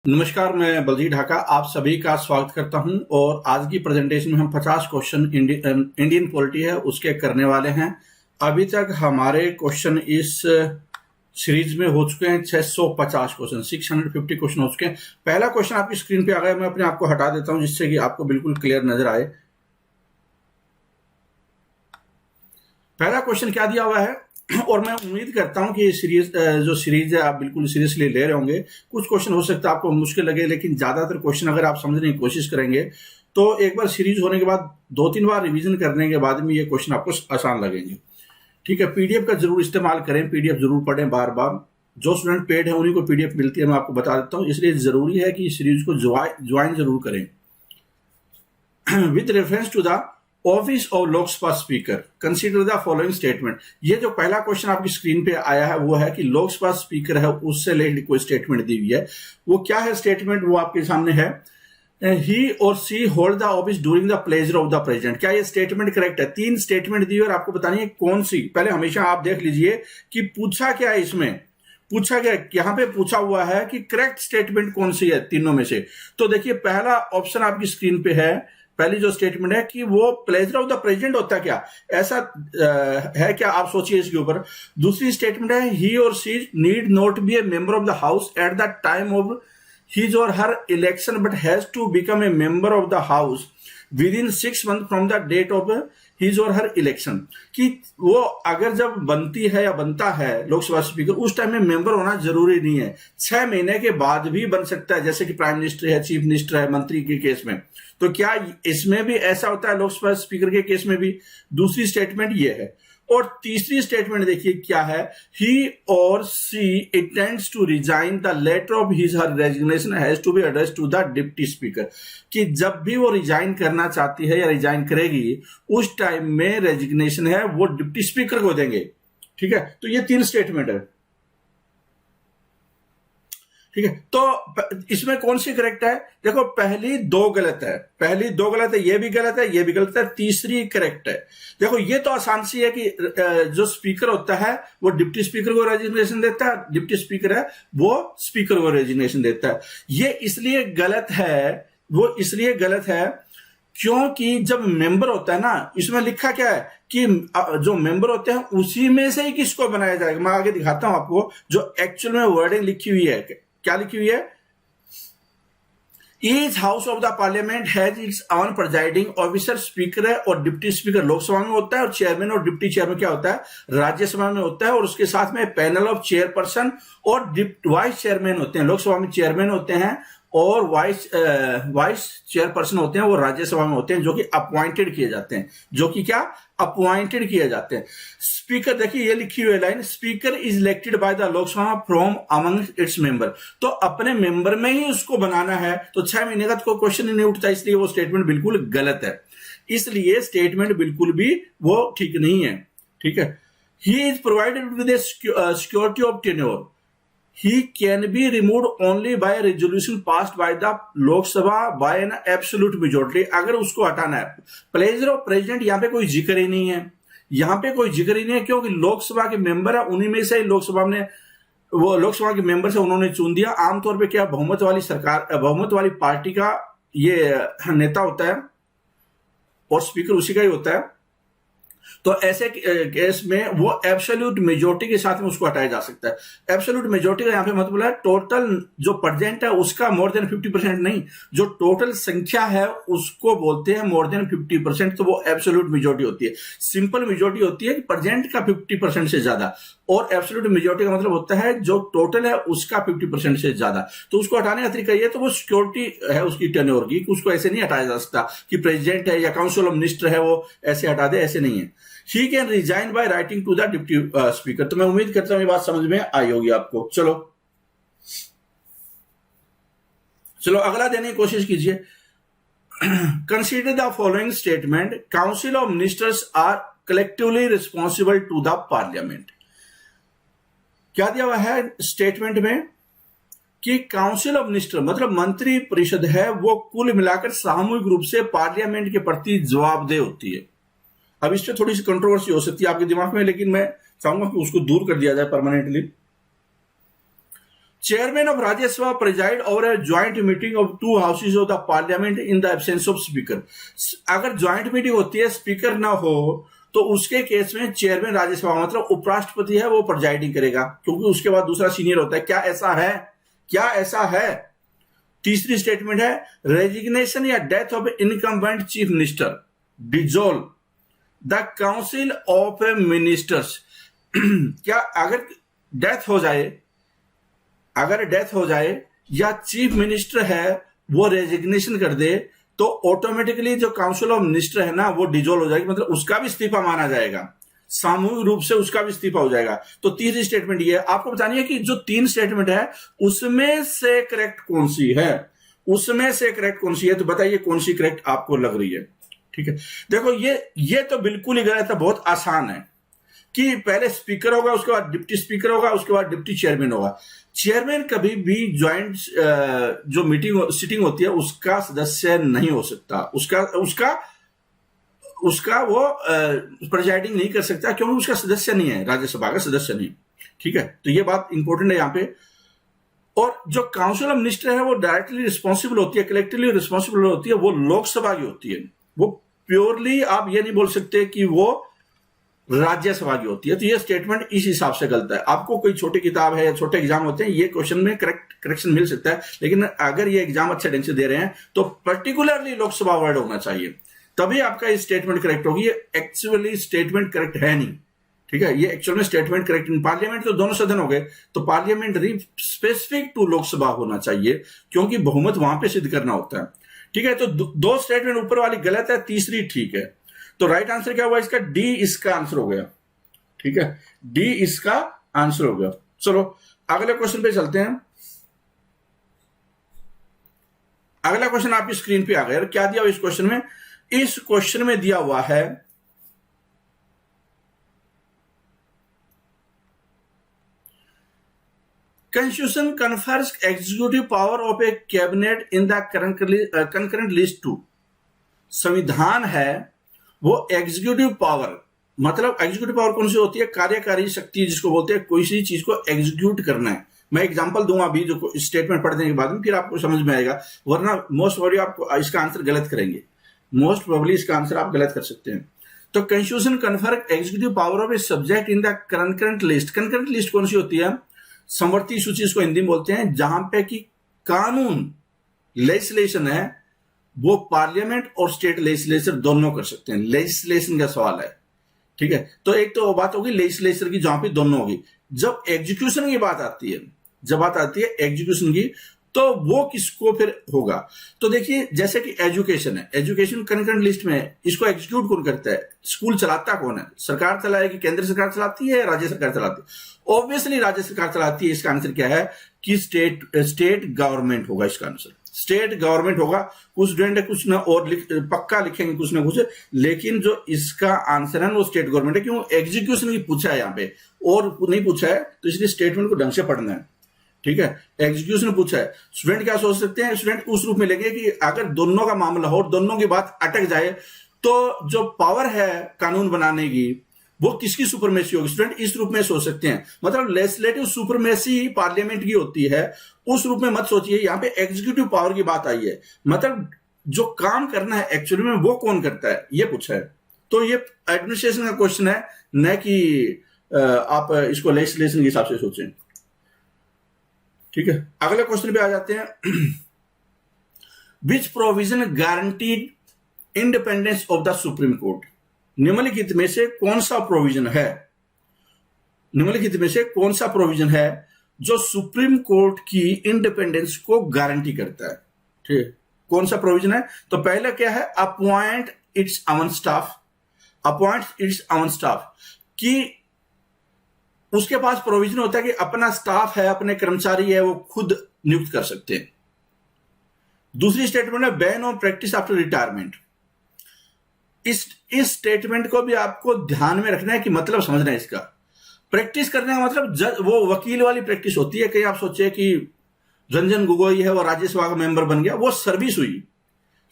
नमस्कार, मैं बलजीत ढाका आप सभी का स्वागत करता हूं और आज की प्रेजेंटेशन में हम 50 क्वेश्चन इंडियन पॉलिटी है उसके करने वाले हैं। अभी तक हमारे क्वेश्चन इस सीरीज में हो चुके हैं 650 क्वेश्चन, 650 क्वेश्चन हो चुके हैं। पहला क्वेश्चन आपकी स्क्रीन पे आ गया, मैं अपने आप को हटा देता हूं जिससे कि आपको बिल्कुल क्लियर नजर आए। पहला क्वेश्चन क्या दिया हुआ है और मैं उम्मीद करता हूं कि ये सीरीज है आप बिल्कुल सीरियसली ले रहे होंगे। कुछ क्वेश्चन हो सकता है आपको मुश्किल लगे, लेकिन ज्यादातर क्वेश्चन अगर आप समझने की कोशिश करेंगे तो एक बार सीरीज होने के बाद 2-3 बार रिवीजन करने के बाद में ये क्वेश्चन आपको आसान लगेंगे। ठीक है, पीडीएफ का जरूर इस्तेमाल करें, पीडीएफ जरूर पढ़ें बार बार। जो स्टूडेंट पेड है उन्हीं को पीडीएफ मिलती है, मैं आपको बता देता हूँ, इसलिए जरूरी है कि सीरीज को ज्वाइन जरूर करें। With reference to the office of Lok Sabha speaker consider the following statement. ये जो पहला क्वेश्चन आपकी स्क्रीन पे आया है वो है कि लोकसभा स्पीकर है उससे रिलेटेड कोई स्टेटमेंट दी हुई है। वो क्या है स्टेटमेंट, वो आपके सामने है। He or she hold the office during the pleasure of the president. क्या ये स्टेटमेंट करेक्ट है? 3 स्टेटमेंट दी और आपको बतानी है कौन सी। पहले हमेशा आप देख लीजिए कि पूछा क्या है इसमें, पूछा गया यहां पे पूछा हुआ है कि करेक्ट स्टेटमेंट कौन सी है तीनों में से। तो देखिए पहला ऑप्शन आपकी स्क्रीन पे है, पहली जो स्टेटमेंट है कि वो प्लेजर ऑफ द प्रेसिडेंट होता है क्या, ऐसा है क्या, आप सोचिए इसके ऊपर। दूसरी स्टेटमेंट है he or she need not be a member of the house at the time of his or her election but has to become a member of the house within 6 months from the date of his or her election. कि वो अगर जब बनती है या बनता है Lok Sabha speaker उस टाइम में मेंबर होना जरूरी नहीं है, 6 महीने के बाद भी बन सकता है, जैसे कि प्राइम मिनिस्टर है, चीफ मिनिस्टर है, मंत्री के केस में। तो क्या इसमें भी ऐसा होता है लोकसभा स्पीकर के केस में भी? दूसरी स्टेटमेंट ये है। और तीसरी स्टेटमेंट देखिए क्या है, he or she intends to resign the letter of his her resignation has to be addressed to the deputy speaker. कि जब भी वो रिजाइन करना चाहती है या रिजाइन करेगी उस टाइम में रेजिग्नेशन है वो डिप्टी स्पीकर को देंगे। ठीक है, तो ये 3 स्टेटमेंट है। ठीक है, तो इसमें कौन सी करेक्ट है? देखो पहली 2 गलत है, पहली 2 गलत है, ये भी गलत है, ये भी गलत है, तीसरी करेक्ट है। देखो ये तो आसान सी है कि जो स्पीकर होता है वो डिप्टी स्पीकर को रेजिग्नेशन देता है, डिप्टी स्पीकर है वो स्पीकर को रेजिग्नेशन देता है। ये इसलिए गलत है, वो इसलिए गलत है क्योंकि जब मेंबर होता है ना, इसमें लिखा क्या है कि जो मेंबर होते हैं उसी में से ही किसको बनाया जाएगा। मैं आगे दिखाता हूं आपको जो एक्चुअल में वर्डिंग लिखी हुई है। क्या लिखी हुई है? Each house of the parliament has its on presiding officer. Speaker है और डिप्टी स्पीकर लोकसभा में होता है, और चेयरमैन और डिप्टी चेयरमैन क्या होता है, राज्यसभा में होता है। और उसके साथ में पैनल ऑफ चेयरपर्सन और वाइस चेयरमैन होते हैं। लोकसभा में चेयरमैन होते हैं और वाइस चेयरपर्सन होते हैं, वो राज्यसभा में होते हैं, जो कि अपॉइंटेड किए जाते हैं, जो कि क्या अपॉइंटेड किए जाते हैं। स्पीकर देखिए ये लिखी हुई line, speaker is elected by the Lok Sabha from among its member. तो अपने मेंबर में ही उसको बनाना है, तो 6 महीने का कोई क्वेश्चन ही नहीं उठता, इसलिए वो स्टेटमेंट बिल्कुल गलत है। इसलिए स्टेटमेंट बिल्कुल भी वो ठीक नहीं है। ठीक है, he is provided with security of tenure. He can be removed only by a resolution passed by the Lok Sabha by an absolute majority। अगर उसको हटाना है, प्लेजर ऑफ प्रेसिडेंट यहाँ पे कोई जिक्र ही नहीं है, यहाँ पे कोई जिक्र ही नहीं है, क्योंकि लोकसभा के मेंबर है, उन्हीं में से ही लोकसभा ने वो लोकसभा के मेंबर से उन्होंने चुन दिया। आमतौर पे क्या बहुमत वाली सरकार, बहुमत वाली पार्टी का ये नेता होता है और स्पीकर उसी का ही होता है। तो ऐसे केस में वो एब्सोल्यूट मेजोरिटी के साथ में उसको हटाया जा सकता है। एब्सोल्यूट मेजोरिटी का यहां पे मतलब है टोटल जो प्रेजेंट है उसका मोर देन 50% नहीं, जो टोटल संख्या है उसको बोलते हैं मोर देन 50%। तो वो एब्सोल्यूट मेजोरिटी होती है। सिंपल मेजोरिटी होती है कि प्रेजेंट का 50% से ज्यादा, और एब्सोल्यूट मेजोरिटी का मतलब होता है जो टोटल है उसका 50% से ज्यादा। तो उसको हटाने का तरीका ये, तो वो सिक्योरिटी है उसकी टेन्योर की, उसको ऐसे नहीं हटाया जा सकता कि प्रेसिडेंट है या काउंसिल ऑफ मिनिस्टर है वो ऐसे हटा दे, ऐसे नहीं है। He can resign by writing to the deputy speaker. तो मैं उम्मीद करता हूं ये बात समझ में आई होगी आपको। चलो अगला देने की कोशिश कीजिए। Consider the following statement, council of ministers are collectively responsible to the parliament. क्या दिया हुआ है स्टेटमेंट में कि काउंसिल ऑफ मिनिस्टर मतलब मंत्री परिषद है वो कुल मिलाकर सामूहिक रूप से पार्लियामेंट के प्रति जवाबदेह होती है। अब इस पर थोड़ी सी कंट्रोवर्सी हो सकती है आपके दिमाग में, लेकिन मैं चाहूंगा कि उसको दूर कर दिया जाए permanently. Chairman of Rajya Sabha preside over A joint meeting of to houses of the parliament in the absence of speaker. अगर ज्वाइंट मीटिंग होती है, स्पीकर ना हो, तो उसके केस में चेयरमैन राज्यसभा मतलब उपराष्ट्रपति है वो प्रिजाइडिंग करेगा, क्योंकि उसके बाद दूसरा सीनियर होता है। क्या ऐसा है? क्या ऐसा है? तीसरी स्टेटमेंट है, रेजिग्नेशन या death of incumbent chief minister dissolve the council of ministers. क्या अगर डेथ हो जाए या चीफ मिनिस्टर है वो रेजिग्नेशन कर दे, तो ऑटोमेटिकली जो काउंसिल ऑफ मिनिस्टर है ना वो डिजोल्व हो जाएगी, मतलब उसका भी इस्तीफा माना जाएगा, सामूहिक रूप से उसका भी इस्तीफा हो जाएगा। तो तीसरी स्टेटमेंट ये है। आपको बतानी है कि जो तीन स्टेटमेंट है उसमें से करेक्ट कौन सी है, तो बताइए कौन सी करेक्ट आपको लग रही है। ठीक है, देखो ये तो बिल्कुल ही गलत है, बहुत आसान है कि पहले स्पीकर होगा, उसके बाद डिप्टी स्पीकर होगा, उसके बाद डिप्टी चेयरमैन होगा। चेयरमैन कभी भी ज्वाइंट जो सिटिंग होती है उसका सदस्य नहीं हो सकता, उसका वो प्रिजाइडिंग नहीं कर सकता, क्योंकि उसका सदस्य नहीं है, राज्यसभा का सदस्य नहीं। ठीक है, तो ये बात इंपॉर्टेंट है यहां पे। और जो काउंसिल ऑफ मिनिस्टर है वो डायरेक्टली रिस्पॉन्सिबल होती है, कलेक्टिवली रिस्पॉन्सिबल होती है, वो लोकसभा की होती है। वो प्योरली आप ये नहीं बोल सकते कि वो राज्यसभा की होती है। तो ये स्टेटमेंट इस हिसाब से गलत है। आपको कोई छोटी किताब है या छोटे एग्जाम होते हैं, ये क्वेश्चन में करेक्शन मिल सकता है, लेकिन अगर ये एग्जाम अच्छे ढंग से दे रहे हैं तो पर्टिकुलरली लोकसभा वर्ड होना चाहिए, तभी आपका ये स्टेटमेंट करेक्ट होगी। ये एक्चुअली स्टेटमेंट करेक्ट है नहीं। ठीक है, ये एक्चुअल में स्टेटमेंट करेक्ट नहीं। पार्लियामेंट तो दोनों सदन हो गए, तो पार्लियामेंट्री स्पेसिफिक टू लोकसभा होना चाहिए, क्योंकि बहुमत वहां पे सिद्ध करना होता है। ठीक है, तो दो स्टेटमेंट ऊपर वाली गलत है, तीसरी ठीक है। तो राइट आंसर क्या हुआ इसका? डी इसका आंसर हो गया। ठीक है, डी इसका आंसर हो गया। चलो अगले क्वेश्चन पे चलते हैं। अगला क्वेश्चन आपकी स्क्रीन पे आ गया। क्या दिया हुआ इस क्वेश्चन में? इस क्वेश्चन में दिया हुआ है Constitution confers executive power of a cabinet in the concurrent list to। संविधान है वो एग्जीक्यूटिव पावर, मतलब एग्जीक्यूटिव पावर कौन सी होती है? कार्यकारी शक्ति जिसको बोलते हैं, कोई सी चीज को एग्जीक्यूट करना है। मैं एग्जांपल दूंगा अभी, जो स्टेटमेंट पढ़ने के बाद में फिर आपको समझ में आएगा, वरना मोस्ट प्रोबेबली आप इसका आंसर गलत करेंगे। मोस्ट प्रोबेबली इसका आंसर आप गलत कर सकते हैं। तो constitution confer executive power of a subject in the concurrent list. Concurrent list कौन सी होती है? समवर्ती सूची इसको हिंदी में बोलते हैं, जहां पे कि कानून लेजिस्लेशन है वो पार्लियामेंट और स्टेट लेजिस्लेचर दोनों कर सकते हैं। लेजिस्लेशन का सवाल है। ठीक है, तो एक तो बात होगी लेजिस्लेचर की, जहां पे दोनों होगी। जब एग्जीक्यूशन की बात आती है, एग्जीक्यूशन की, तो वो किसको फिर होगा? तो देखिए, जैसे कि एजुकेशन है, एजुकेशन कंकरेंट लिस्ट में है, इसको एग्जीक्यूट कौन करता है? स्कूल चलाता कौन है? सरकार चलाएगी, केंद्र सरकार चलाती है, राज्य सरकार चलाती है? ऑब्वियसली राज्य सरकार चलाती है। इसका आंसर क्या है कि स्टेट गवर्नमेंट होगा। इसका आंसर स्टेट गवर्नमेंट होगा। कुछ स्टूडेंट है कुछ ना और पक्का लिखेंगे कुछ ना कुछ, लेकिन जो इसका आंसर है वो स्टेट गवर्नमेंट है। क्यों? एग्जीक्यूशन की पूछा है यहाँ पे और नहीं पूछा है, तो इसलिए स्टेटमेंट को ढंग से पढ़ना है। ठीक है, एग्जीक्यूशन पूछा है। स्टूडेंट क्या सोच सकते हैं? स्टूडेंट उस रूप में लेंगे कि अगर दोनों का मामला हो, दोनों की बात अटक जाए, तो जो पावर है कानून बनाने की वो किसकी सुपरमेसी होगी? स्टूडेंट इस रूप में सोच सकते हैं, मतलब लेजिस्लेटिव सुपरमेसी पार्लियामेंट की होती है, उस रूप में मत सोचिए। यहां पे एग्जीक्यूटिव पावर की बात आई है, मतलब जो काम करना है एक्चुअली में वो कौन करता है, ये पूछा है। तो ये एडमिनिस्ट्रेशन का क्वेश्चन है, न कि आप इसको लेजिस्लेशन के हिसाब से सोचें। ठीक है, अगले क्वेश्चन पे आ जाते हैं। विच provision guaranteed independence of the supreme court? निम्नलिखित में से कौन सा प्रोविजन है, जो सुप्रीम कोर्ट की इंडिपेंडेंस को गारंटी करता है? ठीक है, कौन सा प्रोविजन है? तो पहला क्या है? अपॉइंट इट्स ओन स्टाफ, कि उसके पास प्रोविजन होता है कि अपना स्टाफ है, अपने कर्मचारी है, वो खुद नियुक्त कर सकते हैं। दूसरी स्टेटमेंट है ban on practice after retirement. इस स्टेटमेंट को भी आपको ध्यान में रखना है कि मतलब समझना है इसका। प्रैक्टिस करने का मतलब वो वकील वाली प्रैक्टिस होती है। कहीं आप सोचे कि रंजन गोगोई है वो राज्यसभा का मेंबर बन गया, वो सर्विस हुई।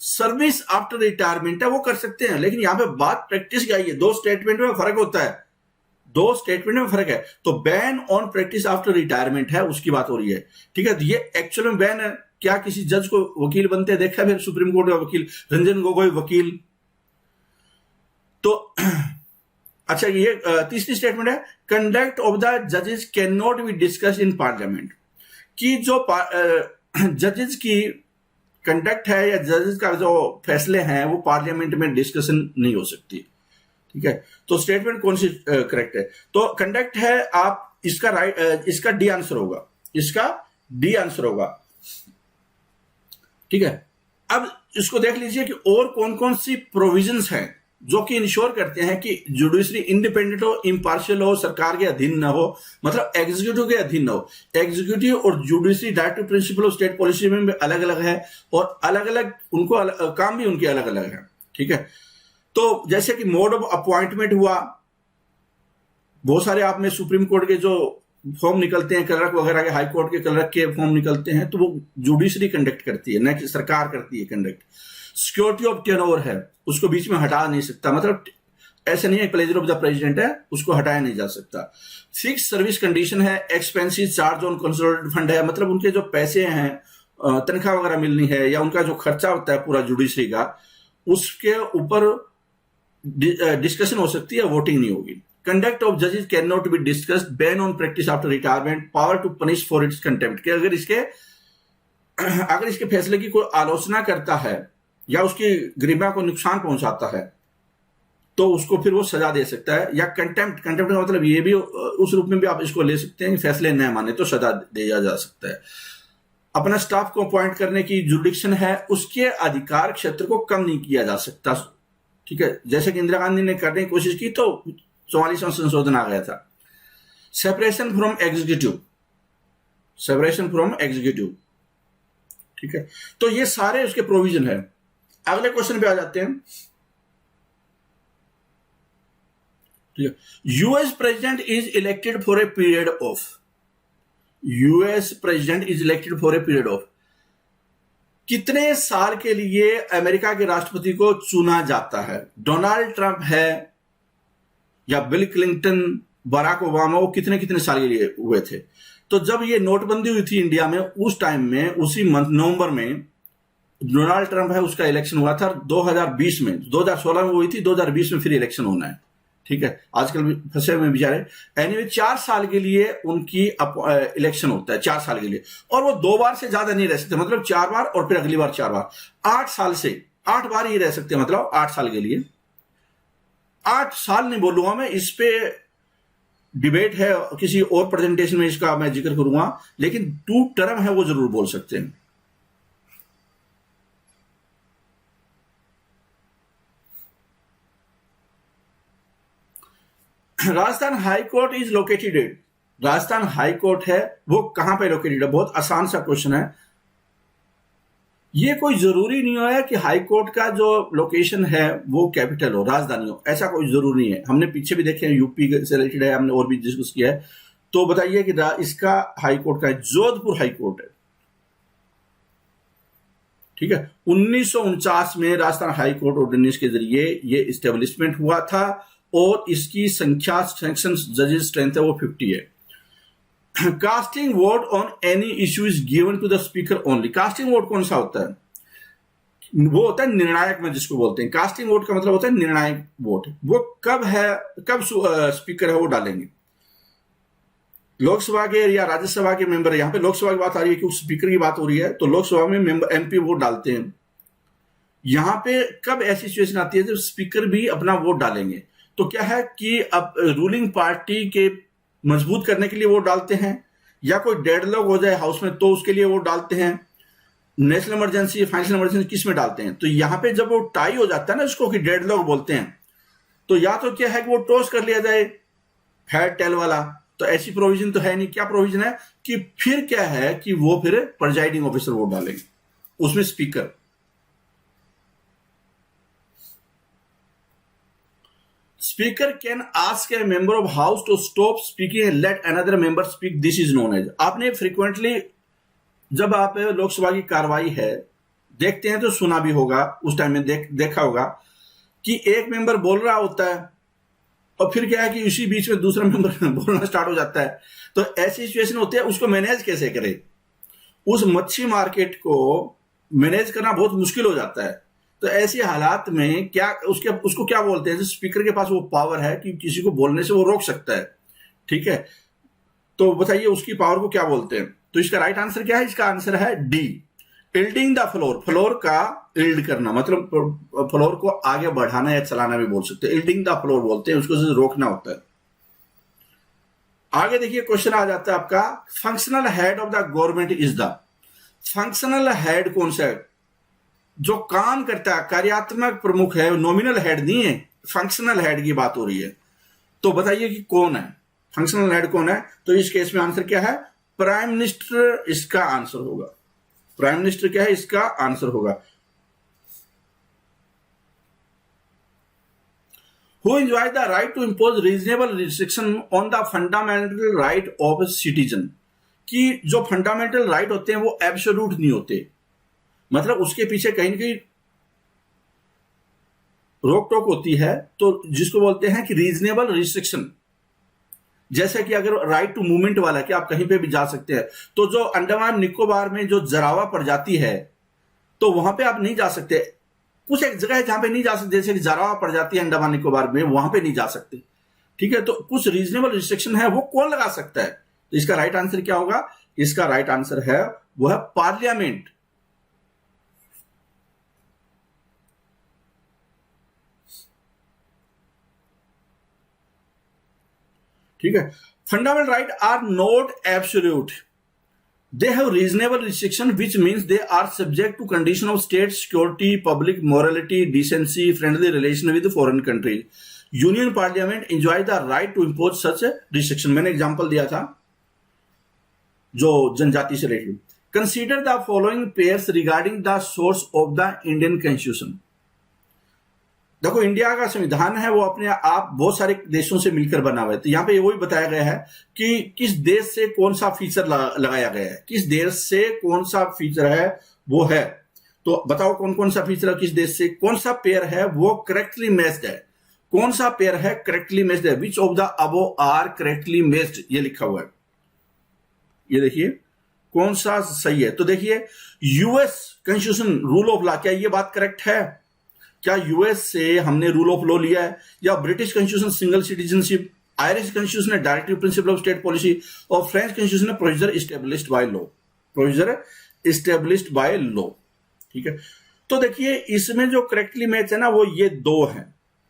सर्विस आफ्टर रिटायरमेंट है, वो कर सकते हैं, लेकिन यहां पे बात प्रैक्टिस की आई है। दो स्टेटमेंट में फर्क होता है। दो स्टेटमेंट में फर्क है। तो ban on practice after retirement है, उसकी बात हो रही है, ठीक है। तो ये एक्चुअल में बैन है। क्या किसी जज को वकील बनते देखा फिर सुप्रीम कोर्ट का वकील रंजन गोगोई वकील? तो अच्छा, ये तीसरी स्टेटमेंट है, कंडक्ट ऑफ द जजेस can not be discuss in parliament, कि जो जजेस की कंडक्ट है या जजेस का जो फैसले हैं वो पार्लियामेंट में डिस्कशन नहीं हो सकती, ठीक है। तो स्टेटमेंट कौन सी करेक्ट है? तो कंडक्ट है, आप इसका राइट, इसका डी आंसर होगा, इसका डी आंसर होगा, ठीक है। अब इसको देख लीजिए कि और कौन कौन सी प्रोविजंस हैं जो कि इंश्योर करते हैं कि जुडिशरी इंडिपेंडेंट हो, इम्पार्शियल हो, सरकार के अधीन ना हो, मतलब एग्जीक्यूटिव के अधीन ना हो। एग्जीक्यूटिव और judiciary directive principle of state policy में भी अलग अलग है और अलग अलग उनको काम भी उनके अलग अलग है, ठीक है। तो जैसे कि मोड ऑफ अपॉइंटमेंट हुआ, बहुत सारे आप में सुप्रीम कोर्ट के जो फॉर्म निकलते हैं, क्लर्क वगैरह के, हाई कोर्ट के क्लर्क के फॉर्म निकलते हैं, तो वो जुडिशरी कंडक्ट करती है, न कि सरकार करती है कंडक्ट। सिक्योरिटी ऑफ टेनोर है, उसको बीच में हटा नहीं सकता, मतलब ऐसे नहीं है प्लेजर ऑफ द प्रेसिडेंट है, उसको हटाया नहीं जा सकता। फिक्स सर्विस कंडीशन है, expenses charge on consolidated fund है, मतलब उनके जो पैसे हैं, तनख्वाह वगैरह मिलनी है या उनका जो खर्चा होता है पूरा जुडिशरी का, उसके ऊपर डिस्कशन हो सकती है, वोटिंग नहीं होगी। कंडक्ट ऑफ जजेस can not be discussed, ban on practice after retirement, power to punish for its contempt, कि अगर इसके फैसले की कोई आलोचना करता है या उसकी गरिमा को नुकसान पहुंचाता है तो उसको फिर वो सजा दे सकता है। या कंटेम्प्ट का मतलब ये भी उस रूप में भी आप इसको ले सकते हैं कि फैसले न माने तो सजा दिया जा सकता है। अपना स्टाफ को अपॉइंट करने की जुडिक्शन है, उसके अधिकार क्षेत्र को कम नहीं किया जा सकता, ठीक है। जैसे कि इंदिरा गांधी ने करने की कोशिश की तो 44वां संशोधन आ गया था। सेपरेशन फ्रॉम एग्जीक्यूटिव, ठीक है। तो ये सारे उसके प्रोविजन है। अगले क्वेश्चन पे आ जाते हैं, ठीक है। US president is elected for a period of कितने साल के लिए अमेरिका के राष्ट्रपति को चुना जाता है? डोनाल्ड ट्रंप है या बिल क्लिंटन, बराक ओबामा, वो कितने कितने साल के लिए हुए थे? तो जब ये नोटबंदी हुई थी इंडिया में, उस टाइम में उसी मंथ नवंबर में डोनाल्ड ट्रंप है उसका इलेक्शन हुआ था 2020 में, 2016 में हुई थी, 2020 में फिर इलेक्शन होना है, ठीक है। आजकल भी फंसे हुए बेचारे। एनीवे 4 साल के लिए उनकी इलेक्शन होता है, 4 साल के लिए, और वो 2 बार से ज्यादा नहीं रह सकते, मतलब 4 बार और फिर अगली बार 4 बार, 8 साल से 8 बार ही रह सकते, मतलब 8 साल के लिए। 8 साल नहीं बोलूंगा मैं, इस पे डिबेट है, किसी और प्रेजेंटेशन में इसका मैं जिक्र करूंगा, लेकिन 2 टर्म है वो जरूर बोल सकते हैं। Rajasthan high court is located, Rajasthan high court है वो कहां पे लोकेटेड है? बहुत आसान सा क्वेश्चन है। ये कोई जरूरी नहीं है कि हाई कोर्ट का जो लोकेशन है वो कैपिटल हो, राजधानी हो, ऐसा कोई जरूरी नहीं है। हमने पीछे भी देखे हैं, यूपी से रिलेटेड है, हमने और भी डिस्कस किया है। तो बताइए कि इसका हाई कोर्ट का है, जोधपुर हाई कोर्ट है, ठीक है। 1949 में राजस्थान हाई कोर्ट ऑर्डिनेंस के जरिए ये इस्टेब्लिशमेंट हुआ था और इसकी संख्या, सेक्शन जजेस स्ट्रेंथ है वो 50 है। Casting vote on any issue is given to the speaker only. Casting vote कौन सा होता है? वो होता है निर्णायक में, जिसको बोलते हैं। कास्टिंग वोट का मतलब होता है निर्णायक वोट। वो कब है, कब स्पीकर है वो डालेंगे? लोकसभा के या राज्यसभा के मेंबर, यहां पे लोकसभा की बात आ रही है क्योंकि स्पीकर की बात हो रही है, तो लोकसभा में मेंबर एमपी वोट डालते हैं। यहां पे कब ऐसी सिचुएशन आती है जब स्पीकर भी अपना वोट डालेंगे? तो क्या है कि अब रूलिंग पार्टी के मजबूत करने के लिए वोट डालते हैं, या कोई डेडलॉक हो जाए हाउस में तो उसके लिए वोट डालते हैं, नेशनल इमरजेंसी, फाइनेंशियल इमरजेंसी, किस में डालते हैं? तो यहां पे जब वो टाई हो जाता है ना, इसको कि डेडलॉक बोलते हैं, तो या तो क्या है कि वो टॉस कर लिया जाए, हेड टेल वाला, तो ऐसी प्रोविजन तो है नहीं। क्या प्रोविजन है कि फिर क्या है कि वो फिर प्रिजाइडिंग ऑफिसर वोट डालेंगे, उसमें speaker. Speaker can ask a member of house to stop speaking and let another member speak, this is known as. आपने फ्रीक्वेंटली जब आप लोकसभा की कार्रवाई है देखते हैं तो सुना भी होगा, उस टाइम में देखा होगा कि एक मेंबर बोल रहा होता है और फिर क्या है कि उसी बीच में दूसरा मेंबर बोलना स्टार्ट हो जाता है। तो ऐसी सिचुएशन होती है, उसको मैनेज कैसे करें? उस मच्छी मार्केट को मैनेज करना बहुत मुश्किल हो जाता है। तो ऐसी हालात में क्या उसको क्या बोलते हैं? स्पीकर के पास वो पावर है कि किसी को बोलने से वो रोक सकता है, ठीक है? तो बताइए उसकी पावर को क्या बोलते हैं? तो इसका राइट आंसर क्या है? इसका आंसर है D, yielding the floor. Floor का इल्ड करना मतलब फ्लोर को आगे बढ़ाना या चलाना भी बोल सकते हैं। इल्डिंग द फ्लोर बोलते हैं, उसको रोकना होता है। आगे देखिए क्वेश्चन आ जाता है आपका, functional head of the government is the. Functional head कौन सा है? जो काम करता है, कार्यात्मक प्रमुख है, नॉमिनल हेड नहीं है, फंक्शनल हेड की बात हो रही है। तो बताइए कि कौन है फंक्शनल हेड? कौन है? तो इस केस में आंसर क्या है? प्राइम मिनिस्टर इसका आंसर होगा। प्राइम मिनिस्टर क्या है? इसका आंसर होगा। Who enjoy the right to impose reasonable restriction on the fundamental right of a citizen? कि जो फंडामेंटल राइट होते हैं वो एब्सोल्यूट नहीं होते, मतलब उसके पीछे कहीं ना कहीं रोक टोक होती है। तो जिसको बोलते हैं कि रीजनेबल रिस्ट्रिक्शन। जैसे कि अगर राइट टू मूवमेंट वाला कि आप कहीं पे भी जा सकते हैं, तो जो अंडमान निकोबार में जो जरावा प्रजाति है तो वहां पे आप नहीं जा सकते। कुछ एक जगह है जहां पे नहीं जा सकते, जैसे कि जरावा प्रजाति है अंडमान निकोबार में, वहां पे नहीं जा सकते, ठीक है? तो कुछ रीजनेबल रिस्ट्रिक्शन है, वो कौन लगा सकता है? तो इसका राइट आंसर क्या होगा? इसका राइट आंसर है वो है पार्लियामेंट। ठीक है? Fundamental right are not absolute, they have reasonable restriction, which means they are subject to condition of state security, public morality, decency, friendly relation with foreign countries. Union Parliament enjoy the right to impose such a restriction. मैंने example दिया था जो जनजाति से related. Consider the following pairs regarding the source of the Indian constitution. देखो India का संविधान है वो अपने आप बहुत सारे देशों से मिलकर बना हुआ है। तो यहाँ पे वही बताया गया है कि किस देश से कौन सा फीचर लगाया गया है, किस देश से कौन सा फीचर है वो है। तो बताओ कौन कौन सा फीचर है, किस देश से कौन सा पेयर है वो करेक्टली मैच्ड है। कौन सा पेयर है करेक्टली मैच्ड है? Which of the above are correctly matched, ये लिखा हुआ है। ये देखिए कौन सा सही है। तो देखिए US constitution rule of law, क्या ये बात करेक्ट है? क्या यूएस से हमने रूल ऑफ लॉ लिया है? या British constitution single citizenship, Irish constitution है directive principle of state policy, और फ्रेंच कॉन्स्टिट्यूशन है procedure established by law, procedure established by law, ठीक है? तो देखिए इसमें जो करेक्टली मैच है ना वो ये दो है,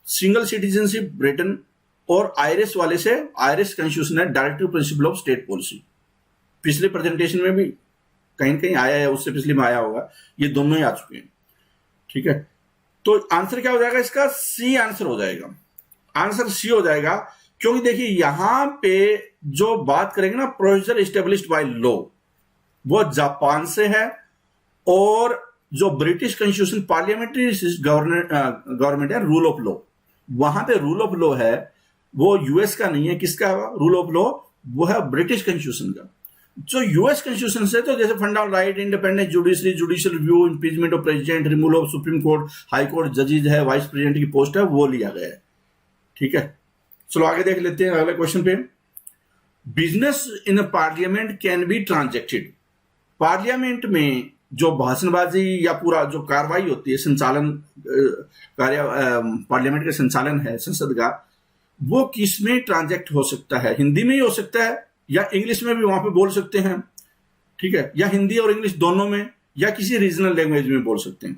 सिंगल सिटीजनशिप ब्रिटेन और आयरिश वाले से आयरिश कॉन्स्टिट्यूशन है directive principle of state policy. पिछले प्रेजेंटेशन में भी कहीं कहीं आया है, उससे पिछले में आया होगा, ये दोनों ही आ चुके हैं, ठीक है? तो आंसर क्या हो जाएगा इसका? सी आंसर हो जाएगा। आंसर सी हो जाएगा, क्योंकि देखिए यहां पे जो बात करेंगे ना प्रोसीजर एस्टेब्लिश्ड बाय लॉ, वो जापान से है, और जो ब्रिटिश कॉन्स्टिट्यूशन पार्लियामेंट्री गवर्नमेंट है रूल ऑफ लॉ, वहां पे रूल ऑफ लॉ है वो यूएस का नहीं है। किसका रूल ऑफ लॉ? वो है ब्रिटिश कॉन्स्टिट्यूशन का। जो यूएस कॉन्स्टिट्यूशन से तो जैसे fundamental right, independent judiciary, judicial review, impeachment of president, removal of supreme court, high court जजेज है, वाइस प्रेसिडेंट की पोस्ट है, वो लिया गया है, ठीक है? चलो आगे देख लेते हैं अगले क्वेश्चन पे। Business in parliament can be transacted. Parliament में जो भाषणबाजी या पूरा जो कार्रवाई होती है, संचालन पार्लियामेंट का संचालन है संसद का, वो किस में ट्रांजेक्ट हो सकता है? हिंदी में ही हो सकता है, या इंग्लिश में भी वहां पे बोल सकते हैं, ठीक है? या हिंदी और इंग्लिश दोनों में, या किसी रीजनल लैंग्वेज में बोल सकते हैं,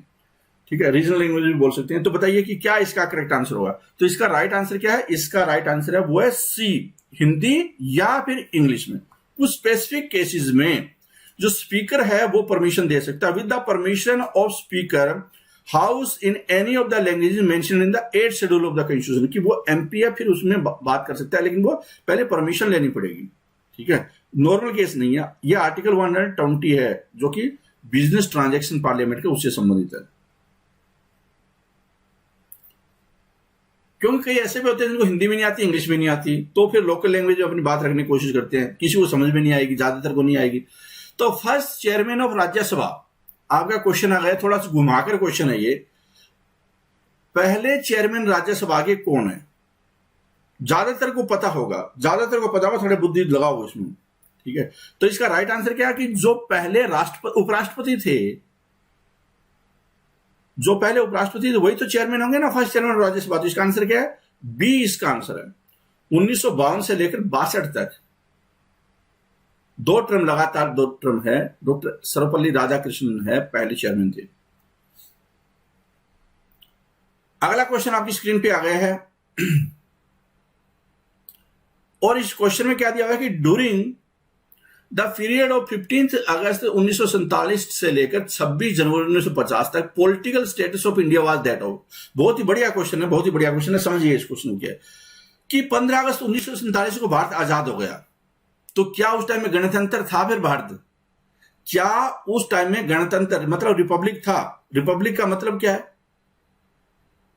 ठीक है? रीजनल लैंग्वेज में बोल सकते हैं। तो बताइए कि क्या इसका करेक्ट आंसर होगा? तो इसका राइट आंसर क्या है? इसका राइट आंसर है वो है सी, हिंदी या फिर इंग्लिश में। कुछ स्पेसिफिक केसेस में जो स्पीकर है वो परमिशन दे सकता है, with the permission of speaker house in any of the language mention in the 8th schedule of the constitution, कि वो एमपी है फिर उसमें बात कर सकता है, लेकिन वो पहले परमिशन लेनी पड़ेगी, ठीक है? नॉर्मल केस नहीं है। ये आर्टिकल 120 है जो कि बिजनेस ट्रांजैक्शन पार्लियामेंट के उससे संबंधित है। क्योंकि कई ऐसे भी होते हैं जिनको हिंदी में नहीं आती, इंग्लिश में नहीं आती, तो फिर लोकल लैंग्वेज में अपनी बात रखने की कोशिश करते हैं, किसी को समझ में नहीं आएगी, ज्यादातर को नहीं आएगी। तो फर्स्ट चेयरमैन ऑफ राज्यसभा, आपका क्वेश्चन आ गया, थोड़ा सा घुमाकर क्वेश्चन है ये। पहले चेयरमैन राज्यसभा के कौन है? ज्यादातर को पता होगा, थोड़ी बुद्धि लगाओ इसमें, ठीक है। तो इसका राइट आंसर क्या है कि जो पहले उपराष्ट्रपति थे, वही तो चेयरमैन होंगे ना, फर्स्ट चेयरमैन राज्यसभा। तो इसका आंसर क्या है? बी इसका आंसर है। 1952 से लेकर 62 तक 2 टर्म लगातार 2 टर्म है, डॉक्टर सर्वपल्ली राधाकृष्णन है पहले चेयरमैन थे। अगला क्वेश्चन आपकी स्क्रीन पे आ गया है और इस क्वेश्चन में क्या दिया हुआ है कि ड्यूरिंग द पीरियड ऑफ 15 अगस्त 1947 से लेकर 26 जनवरी 1950 तक political status of India was that of. बहुत ही बढ़िया क्वेश्चन है, समझिए इस क्वेश्चन को। कि 15 अगस्त 1947 को भारत आजाद हो गया, तो क्या उस टाइम में गणतंत्र था? फिर भारत, क्या उस टाइम में गणतंत्र मतलब रिपब्लिक था? रिपब्लिक का मतलब क्या है?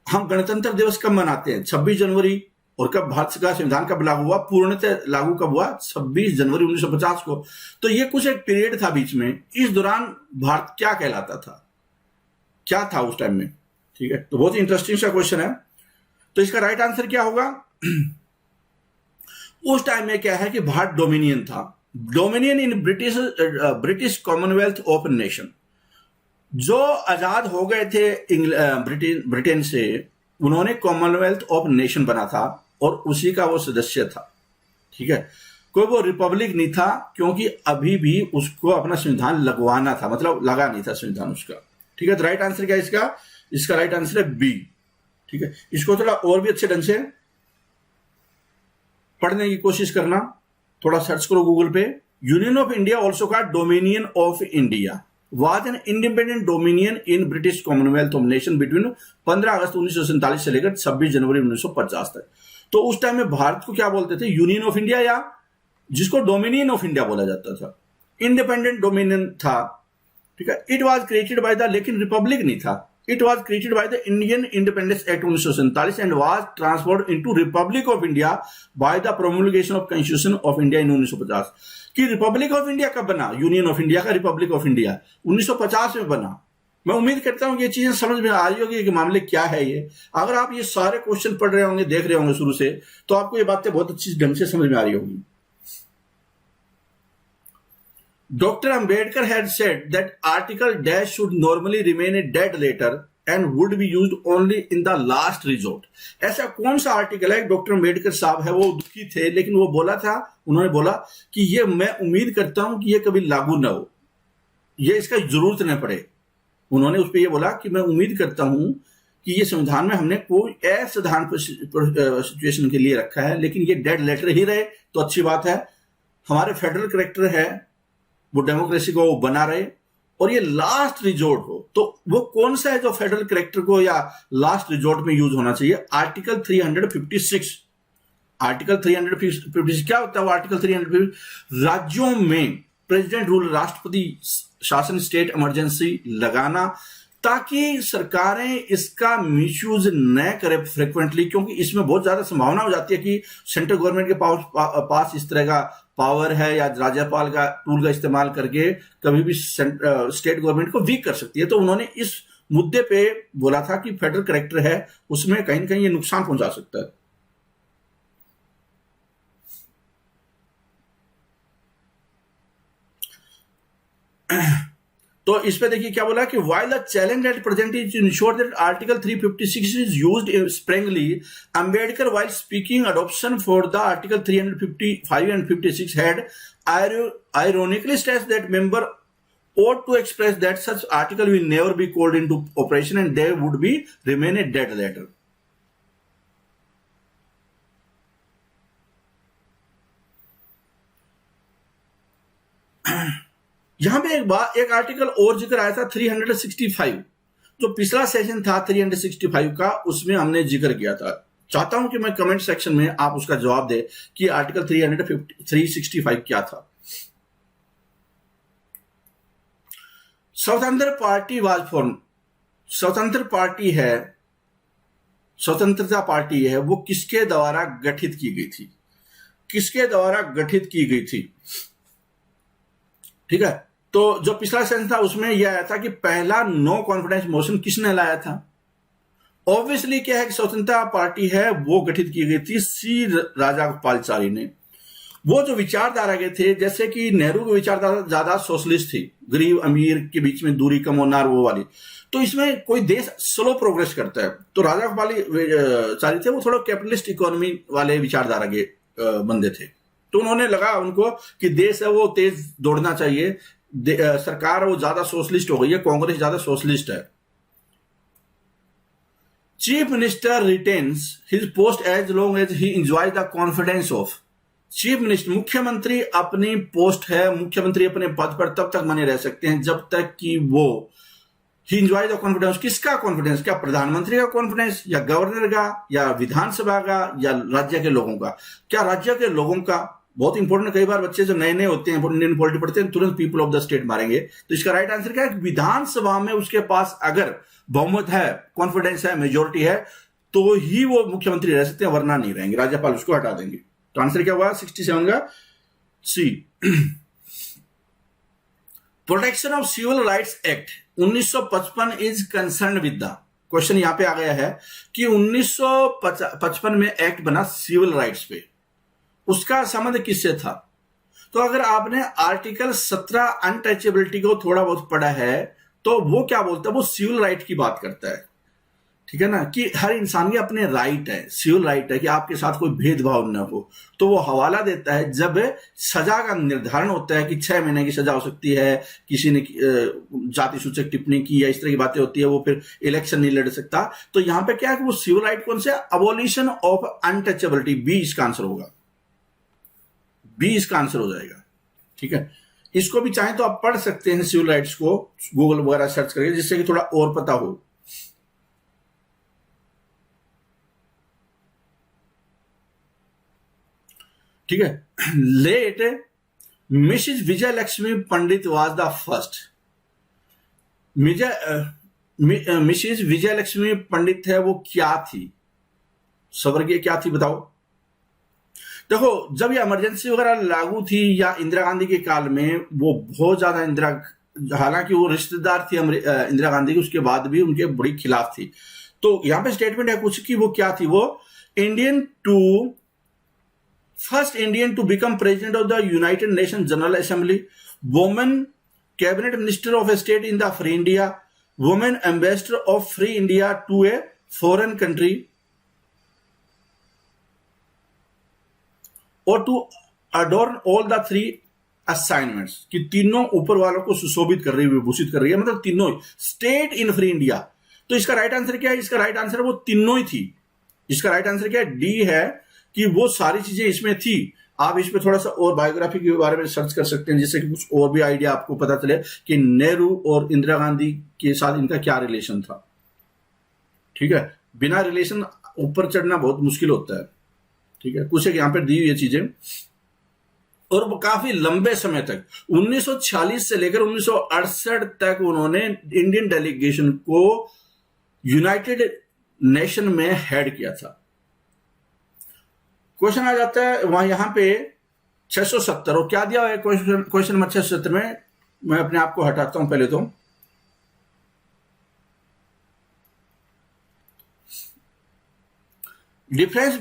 हम गणतंत्र दिवस कब मनाते हैं? 26 जनवरी। और कब भारत का संविधान कब लागू हुआ? पूर्णतः लागू कब हुआ? 26 जनवरी 1950 को। तो ये कुछ एक पीरियड था बीच में, इस दौरान भारत क्या कहलाता था, क्या था उस टाइम में? ठीक है, तो बहुत ही इंटरेस्टिंग सा क्वेश्चन है। तो इसका राइट आंसर क्या होगा? उस टाइम में क्या है कि भारत डोमिनियन था, dominion in British Commonwealth open nation. जो आजाद हो गए थे ब्रिटेन से, उन्होंने कॉमनवेल्थ ऑफ नेशन बना था और उसी का वो सदस्य था, ठीक है। कोई वो रिपब्लिक नहीं था, क्योंकि अभी भी उसको अपना संविधान लगवाना था, मतलब लगा नहीं था संविधान उसका, ठीक है। तो राइट आंसर क्या है इसका? इसका राइट आंसर है बी, ठीक है। इसको थोड़ा और भी अच्छे ढंग से पढ़ने की कोशिश करना, थोड़ा सर्च करो गूगल पे। यूनियन ऑफ इंडिया ऑल्सो का dominion of India was an independent dominion in British Commonwealth of Nation between 15 अगस्त 1947 से लेकर 26 जनवरी 1950 तक। तो उस टाइम में भारत को क्या बोलते थे? यूनियन ऑफ इंडिया, या जिसको डोमिनियन ऑफ इंडिया बोला जाता था, इंडिपेंडेंट डोमिनियन था, ठीक है। It was created by the, लेकिन रिपब्लिक नहीं था। It was created by the Indian independence act 1947 and was transferred into republic of India by the promulgation of constitution of India in 1950। कि republic of India कब बना? Union of India का republic of India 1950 में बना। मैं उम्मीद करता हूं कि ये चीजें समझ में आ रही होगी कि मामले क्या है ये। अगर आप ये सारे क्वेश्चन पढ़ रहे होंगे, देख रहे होंगे शुरू से, तो आपको ये बातें बहुत अच्छी ढंग से समझ में आ रही होगी। Dr. Ambedkar had said that Article Dash should normally remain a dead letter and would be used only in the last resort। ऐसा कौन सा आर्टिकल है? डॉक्टर अम्बेडकर साहब है, वो दुखी थे, लेकिन वो बोला था, उन्होंने बोला कि ये मैं उम्मीद करता हूं कि ये कभी लागू ना हो, ये इसका जरूरत न पड़े। उन्होंने उस पर यह बोला कि मैं उम्मीद करता हूं कि ये संविधान में हमने कोई असाधारण सिचुएशन के लिए रखा है, लेकिन ये डेड लेटर ही रहे तो अच्छी बात है। हमारे फेडरल करेक्टर है, वो डेमोक्रेसी को वो बना रहे, और ये लास्ट रिजोर्ट हो। तो वो कौन सा है जो फेडरल करेक्टर को या लास्ट रिजोर्ट में यूज होना चाहिए? आर्टिकल 356। आर्टिकल 356 क्या होता है? वो आर्टिकल 356 राज्यों में प्रेसिडेंट रूल, राष्ट्रपति शासन, स्टेट इमरजेंसी लगाना, ताकि सरकारें इसका मिसयूज न करें फ्रिक्वेंटली, क्योंकि इसमें बहुत ज्यादा संभावना हो जाती है कि सेंट्रल गवर्नमेंट के पास इस तरह का पावर है या राज्यपाल का टूल का इस्तेमाल करके कभी भी स्टेट गवर्नमेंट को वीक कर सकती है। तो उन्होंने इस मुद्दे पे बोला था कि फेडरल करेक्टर है, उसमें कहीं ना कहीं ये नुकसान पहुंचा सकता है। तो इस पे देखिए क्या बोला कि while the challenge at present is to ensure that Article 356 is used sparingly, Ambedkar, while speaking adoption for the Article 355 and 56, had ironically stressed that member ought to express that such article will never be called into operation and there would be remain a dead letter। यहां पे एक article और जिक्र आया था 365, जो पिछला session था 365 का, उसमें हमने जिक्र किया था। चाहता हूं कि मैं कमेंट सेक्शन में आप उसका जवाब दे कि आर्टिकल 365 क्या था। स्वतंत्र पार्टी वाज फॉर्म, स्वतंत्रता पार्टी है, वो किसके द्वारा गठित की गई थी? किसके द्वारा गठित की गई थी? ठीक है, तो जो पिछला सेशन था उसमें यह आया था कि पहला नो कॉन्फिडेंस मोशन किसने लाया था? ऑब्वियसली क्या है कि स्वतंत्रता पार्टी है वो गठित की गई थी सी राजागोपालाचारी ने। वो जो विचारधारा के थे, जैसे कि नेहरू की विचारधारा ज्यादा सोशलिस्ट थी, गरीब अमीर के बीच में दूरी कम होना वो वाली, तो इसमें कोई देश स्लो प्रोग्रेस करता है। तो राजागोपालाचारी थे वो थोड़ा कैपिटलिस्ट इकोनॉमी वाले विचारधारा के बंदे थे। तो उन्होंने लगा उनको कि देश है वो तेज दौड़ना चाहिए, सरकार वो ज्यादा सोशलिस्ट हो गई है, कांग्रेस ज्यादा सोशलिस्ट है। Chief minister retains his post as long as he enjoy the confidence of. Chief minister, मुख्यमंत्री अपनी पोस्ट है, मुख्यमंत्री अपने पद पर तब तक बने रह सकते हैं जब तक कि वो ही एंजॉय द कॉन्फिडेंस। किसका कॉन्फिडेंस? क्या प्रधानमंत्री का कॉन्फिडेंस, या गवर्नर का, या विधानसभा का, या राज्य के लोगों का? क्या राज्य के लोगों का? बहुत इंपॉर्टेंट, कई बार बच्चे जो नए नए होते हैं इंडियन पॉलिटी पढ़ते हैं तुरंत पीपल ऑफ द स्टेट मारेंगे। तो इसका राइट आंसर क्या है? विधानसभा में उसके पास अगर बहुमत है, कॉन्फिडेंस है, मेजोरिटी है, तो ही वो मुख्यमंत्री रह सकते हैं, वरना नहीं रहेंगे, राज्यपाल उसको हटा देंगे। तो आंसर क्या हुआ 67 का C. Protection of civil rights act 1955 is concern with the. Question यहां पे आ गया है कि 1955 में एक्ट बना सिविल राइट्स पे, उसका संबंध किससे था? तो अगर आपने आर्टिकल 17 अनटचेबिलिटी को थोड़ा बहुत पढ़ा है तो वो क्या बोलता है? वो सिविल राइट की बात करता है, ठीक है ना, कि हर इंसान के अपने राइट है, सिविल राइट है कि आपके साथ कोई भेदभाव न हो। तो वो हवाला देता है जब सजा का निर्धारण होता है कि 6 महीने की सजा हो सकती है, किसी ने जाति सूचक टिप्पणी की या इस तरह की बातें होती है, वो फिर इलेक्शन नहीं लड़ सकता। तो यहां पे क्या है कि वो सिविल राइट कौन से? अबॉलिशन ऑफ अनटचेबिलिटी, बी इसका आंसर होगा, बी इसका आंसर हो जाएगा, ठीक है। इसको भी चाहें तो आप पढ़ सकते हैं सिविल राइट्स को गूगल वगैरह सर्च करके, जिससे कि थोड़ा और पता हो। ठीक है। Late Mrs Vijay Lakshmi Pandit was the first. Mrs Vijay Lakshmi Pandit है वो क्या थी? स्वर्गीय क्या थी बताओ? देखो, जब ये इमरजेंसी वगैरह लागू थी या इंदिरा गांधी के काल में, वो बहुत ज्यादा हालांकि वो रिश्तेदार थी इंदिरा गांधी की, उसके बाद भी उनके बड़ी खिलाफ थी। तो यहां पे स्टेटमेंट है कुछ कि वो क्या थी? वो first Indian to become president of the United Nation General Assembly, women cabinet minister of state in the free India, women ambassador of free India to a foreign country, और to adorn all the 3 assignments, कि तीनों ऊपर वालों को सुशोभित कर रही है, विभूषित कर रही है, मतलब तीनों स्टेट इन फ्री इंडिया। तो इसका राइट आंसर क्या है? इसका राइट आंसर वो तीनों ही थी। इसका राइट आंसर क्या है? डी है कि वो सारी चीजें इसमें थी। आप इसमें थोड़ा सा और बायोग्राफी के बारे में सर्च कर सकते हैं, जिससे कि कुछ और भी आइडिया आपको पता चले कि नेहरू और इंदिरा गांधी के साथ इनका क्या रिलेशन था, ठीक है। बिना रिलेशन ऊपर चढ़ना बहुत मुश्किल होता है, ठीक है। कुछ एक यहां पर दी हुई ये चीजें, और वो काफी लंबे समय तक 1946 से लेकर 1968 तक उन्होंने इंडियन डेलीगेशन को यूनाइटेड नेशन में हेड किया था। क्वेश्चन आ जाता है वहां यहां पे 670, और क्या दिया हुआ है क्वेश्चन नंबर 670 में? मैं अपने आप को हटाता हूं पहले तो। डिफरेंस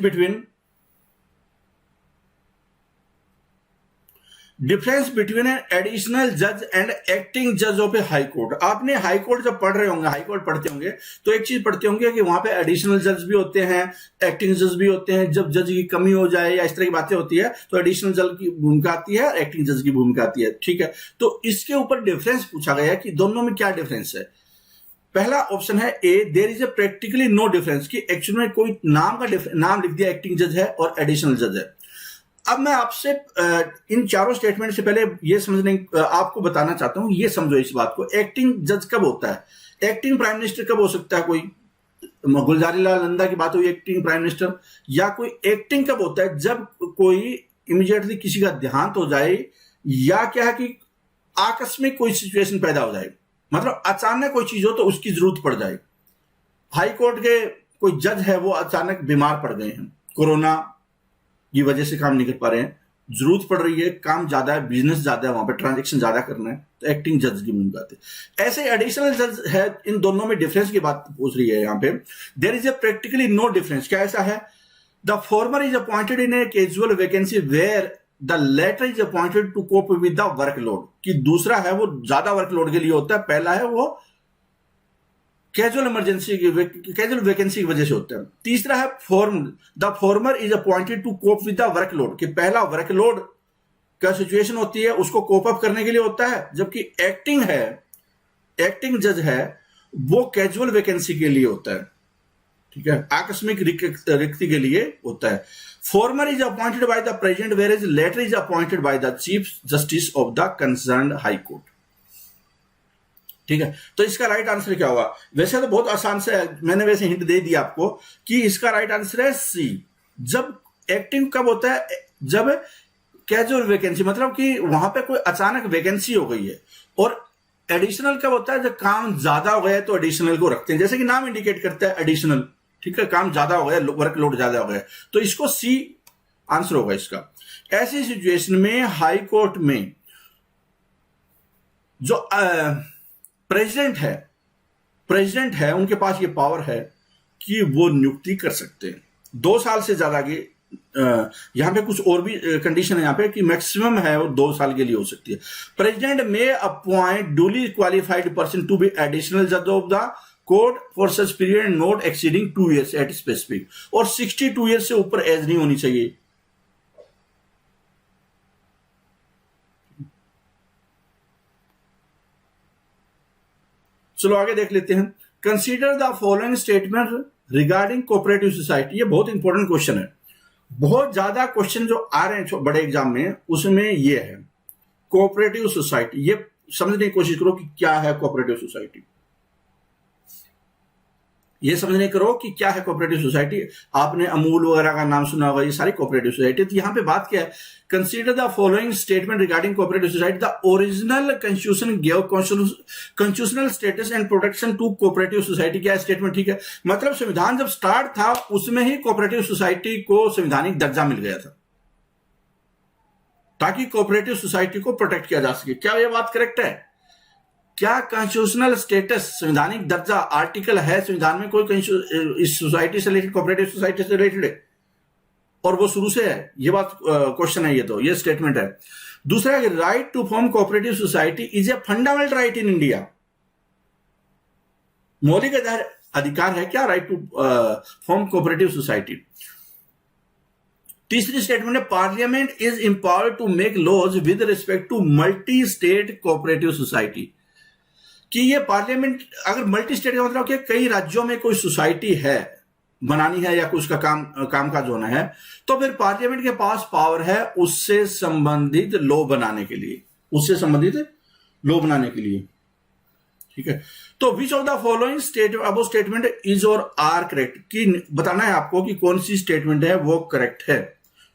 बिटवीन एन एडिशनल जज एंड एक्टिंग जज ऑफ ए हाई कोर्ट। आपने हाई कोर्ट जब पढ़ रहे होंगे, हाई कोर्ट पढ़ते होंगे, तो एक चीज पढ़ते होंगे कि वहां पे एडिशनल जज भी होते हैं, एक्टिंग जज भी होते हैं। जब जज की कमी हो जाए या इस तरह की बातें होती है तो एडिशनल जज की भूमिका आती है, एक्टिंग जज की भूमिका आती है, ठीक है। तो इसके ऊपर डिफरेंस पूछा गया है कि दोनों में क्या डिफरेंस है। पहला ऑप्शन है A, there is a practically no difference, कि एक्चुअली में कोई नाम लिख दिया, एक्टिंग जज है और एडिशनल जज है। अब मैं आपसे इन चारों स्टेटमेंट से पहले ये समझने आपको बताना चाहता हूं, ये समझो इस बात को। एक्टिंग जज कब होता है? एक्टिंग प्राइम मिनिस्टर कब हो सकता है? कोई गुलजारी लाल नंदा की बात हुई एक्टिंग प्राइम मिनिस्टर, या कोई एक्टिंग कब होता है? जब कोई इमीडिएटली किसी का देहांत हो जाए, या क्या है कि आकस्मिक कोई सिचुएशन पैदा हो जाए, मतलब अचानक कोई चीज हो तो उसकी जरूरत पड़ जाए। हाई कोर्ट के कोई जज है वो अचानक बीमार पड़ गए हैं, कोरोना की वजह से काम नहीं कर पा रहे हैं, जरूरत पड़ रही है, काम ज्यादा है, बिजनेस ज्यादा है, वहां पे ट्रांजेक्शन ज्यादा करना है, तो एक्टिंग जज की भूमिका आती है। ऐसे एडिशनल जज है, इन दोनों में डिफरेंस की बात पूछ रही है यहाँ पे। There is a practically no difference. क्या ऐसा है? The former is appointed in a casual vacancy where the latter is appointed to cope with the workload. कि दूसरा है वो ज्यादा वर्कलोड के लिए होता है, पहला है वो कैजुअल इमरजेंसी की कैजुअल वैकेंसी की वजह से होता है। तीसरा है the former is appointed to cope with the workload, कि पहला वर्कलोड का सिचुएशन होती है उसको कोप अप करने के लिए होता है, जबकि एक्टिंग जज है वो कैजुअल वैकेंसी के लिए होता है, ठीक है, आकस्मिक रिक्ति के लिए होता है। Former is appointed by the president where is latter is appointed by the chief justice of the concerned high court. ठीक है, तो इसका राइट आंसर क्या होगा? वैसे तो बहुत आसान से है, मैंने वैसे हिंट दे दिया आपको कि इसका राइट आंसर है सी। जब एक्टिंग कब होता है? जब कैजुअल वैकेंसी, मतलब कि वहां पे कोई अचानक वैकेंसी हो गई है। और एडिशनल कब होता है? जब काम ज्यादा हो गया है तो एडिशनल को रखते हैं, जैसे कि नाम इंडिकेट करता है एडिशनल, ठीक है, काम ज्यादा हो गया, वर्कलोड ज्यादा हो गया, तो इसको सी आंसर होगा इसका। ऐसी सिचुएशन में हाई कोर्ट में जो प्रेसिडेंट है उनके पास ये पावर है कि वो नियुक्ति कर सकते हैं 2 साल से ज्यादा की। यहां पे कुछ और भी कंडीशन है यहाँ पे कि मैक्सिमम है वो 2 साल के लिए हो सकती है। प्रेसिडेंट में appoint duly qualified person to be additional जज of the court for such period not exceeding 2 years at specific, और 62 years से ऊपर एज नहीं होनी चाहिए। चलो आगे देख लेते हैं। Consider the following statement regarding cooperative society. ये बहुत इंपॉर्टेंट क्वेश्चन है, बहुत ज्यादा क्वेश्चन जो आ रहे हैं बड़े एग्जाम में, उसमें ये है कोऑपरेटिव सोसाइटी। ये समझने की कोशिश करो कि क्या है कोऑपरेटिव सोसाइटी, ये समझने करो कि क्या है कोऑपरेटिव सोसाइटी। आपने अमूल वगैरह का नाम सुना होगा, ये सारी कोऑपरेटिव सोसाइटी। तो यहां पे बात क्या है? Consider the following statement regarding cooperative society. The original constitution give constitutional status and protection to cooperative society. क्या स्टेटमेंट? ठीक है, मतलब संविधान जब स्टार्ट था उसमें ही कोऑपरेटिव सोसाइटी को संवैधानिक दर्जा मिल गया था, ताकि कोऑपरेटिव सोसाइटी को प्रोटेक्ट किया जा सके। क्या यह बात करेक्ट है? क्या कॉन्स्टिट्यूशनल स्टेटस, संवैधानिक दर्जा, आर्टिकल है संविधान में कोई इस सोसाइटी से रिलेटेड, कोऑपरेटिव सोसाइटी से रिलेटेड है? और वो शुरू से है, ये बात क्वेश्चन है, ये स्टेटमेंट है। दूसरा, right to form cooperative society is a fundamental right in India. मौलिक अधिकार है क्या right to form cooperative society. तीसरी स्टेटमेंट है parliament is empowered to make laws with respect to multi state cooperative society. कि ये पार्लियामेंट, अगर multi state का मतलब कि कई राज्यों में कोई सोसाइटी है बनानी है या कुछ का काम काज होना है, तो फिर पार्लियामेंट के पास पावर है उससे संबंधित लॉ बनाने के लिए, ठीक है। तो विच of the following statement is और आर करेक्ट, कि बताना है आपको कि कौन सी स्टेटमेंट है वो करेक्ट है,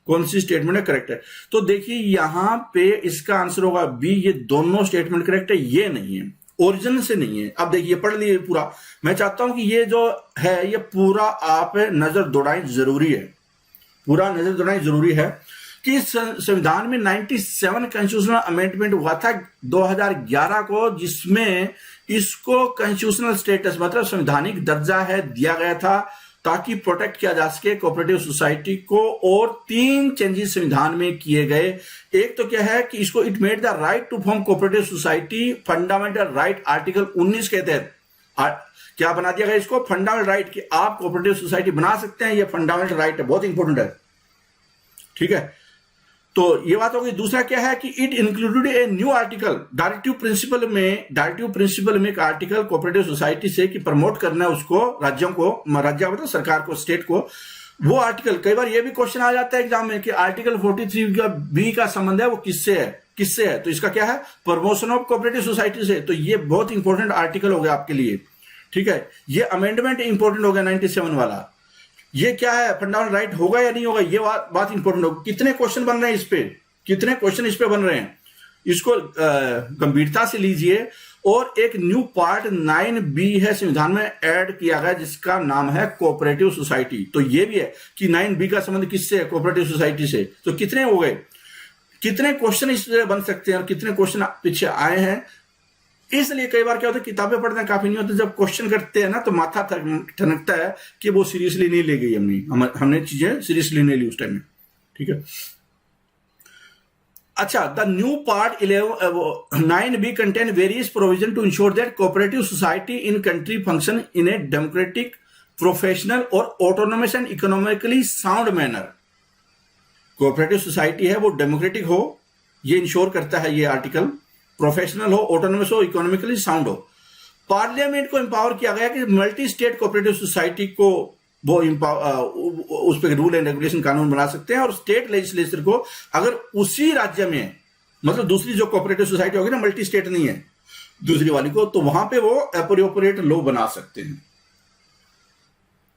कौन सी स्टेटमेंट है करेक्ट है। तो देखिए यहां पे इसका आंसर होगा बी, ये दोनों स्टेटमेंट करेक्ट है, ये नहीं है, ओरिजिन से नहीं है। अब देखिए पढ़ लिए पूरा, मैं चाहता हूं कि ये जो है ये पूरा आप नजर दौड़ाएं, जरूरी है, पूरा नजर दौड़ाएं जरूरी है कि संविधान में 97 कॉन्स्टिट्यूशनल अमेंडमेंट हुआ था 2011 को, जिसमें इसको कॉन्स्टिट्यूशनल स्टेटस मतलब संवैधानिक दर्जा है दिया गया था, ताकि प्रोटेक्ट किया जा सके कोऑपरेटिव सोसाइटी को। और 3 चेंजेस संविधान में किए गए। एक तो क्या है कि इसको it made the right to form cooperative society fundamental right, article 19 के तहत क्या बना दिया गया इसको? फंडामेंटल राइट, कि आप कोऑपरेटिव सोसाइटी बना सकते हैं, ये फंडामेंटल राइट है, बहुत इंपॉर्टेंट है, ठीक है। तो ये बात होगी। दूसरा क्या है कि it included a new article directive principle में एक आर्टिकल कोऑपरेटिव सोसाइटी से कि प्रमोट करना है उसको, राज्यों को, राज्य मतलब सरकार को, स्टेट को। वो आर्टिकल, कई बार ये भी क्वेश्चन आ जाता है एग्जाम में कि आर्टिकल 43 का बी का संबंध है वो किससे है, तो इसका क्या है? प्रमोशन ऑफ कोऑपरेटिव सोसाइटी से। तो ये बहुत इंपॉर्टेंट आर्टिकल हो गया आपके लिए, ठीक है। ये अमेंडमेंट इंपॉर्टेंट हो गया 97 वाला। ये क्या है? फंडामेंटल राइट होगा या नहीं होगा, ये बात इंपॉर्टेंट होगी। कितने क्वेश्चन बन रहे हैं इस पे, कितने क्वेश्चन इस पे बन रहे हैं, इसको गंभीरता से लीजिए। और एक न्यू पार्ट 9B है संविधान में ऐड किया गया, जिसका नाम है कोऑपरेटिव सोसाइटी। तो ये भी है कि 9B का संबंध किससे है? कोऑपरेटिव सोसाइटी से। तो कितने हो गए? कितने क्वेश्चन इस बन सकते हैं और कितने क्वेश्चन पीछे आए हैं। इसलिए कई बार क्या होता है, किताबें पढ़ना काफी नहीं होता, जब क्वेश्चन करते हैं ना तो माथा ठनकता है कि वो सीरियसली नहीं ले गई, हमने चीजें सीरियसली नहीं ली उस टाइम में। ठीक है, अच्छा, the new part 9B contain various provision to ensure that cooperative society in country function in a democratic, professional और autonomous and economically sound manner. Cooperative society है वो डेमोक्रेटिक हो, ये इंश्योर करता है ये आर्टिकल, प्रोफेशनल हो, ऑटोनोमस हो, इकोनॉमिकली साउंड हो। पार्लियामेंट को एम्पावर किया गया कि मल्टी स्टेट कोऑपरेटिव सोसाइटी को वो उस पर रूल एंड रेगुलेशन कानून बना सकते हैं, और स्टेट लेजिस्लेचर को अगर उसी राज्य में, मतलब दूसरी जो कोऑपरेटिव सोसाइटी होगी ना, मल्टी स्टेट नहीं है दूसरी वाली को, तो वहां पे वो एप्रोप्रिएट लॉ बना सकते हैं।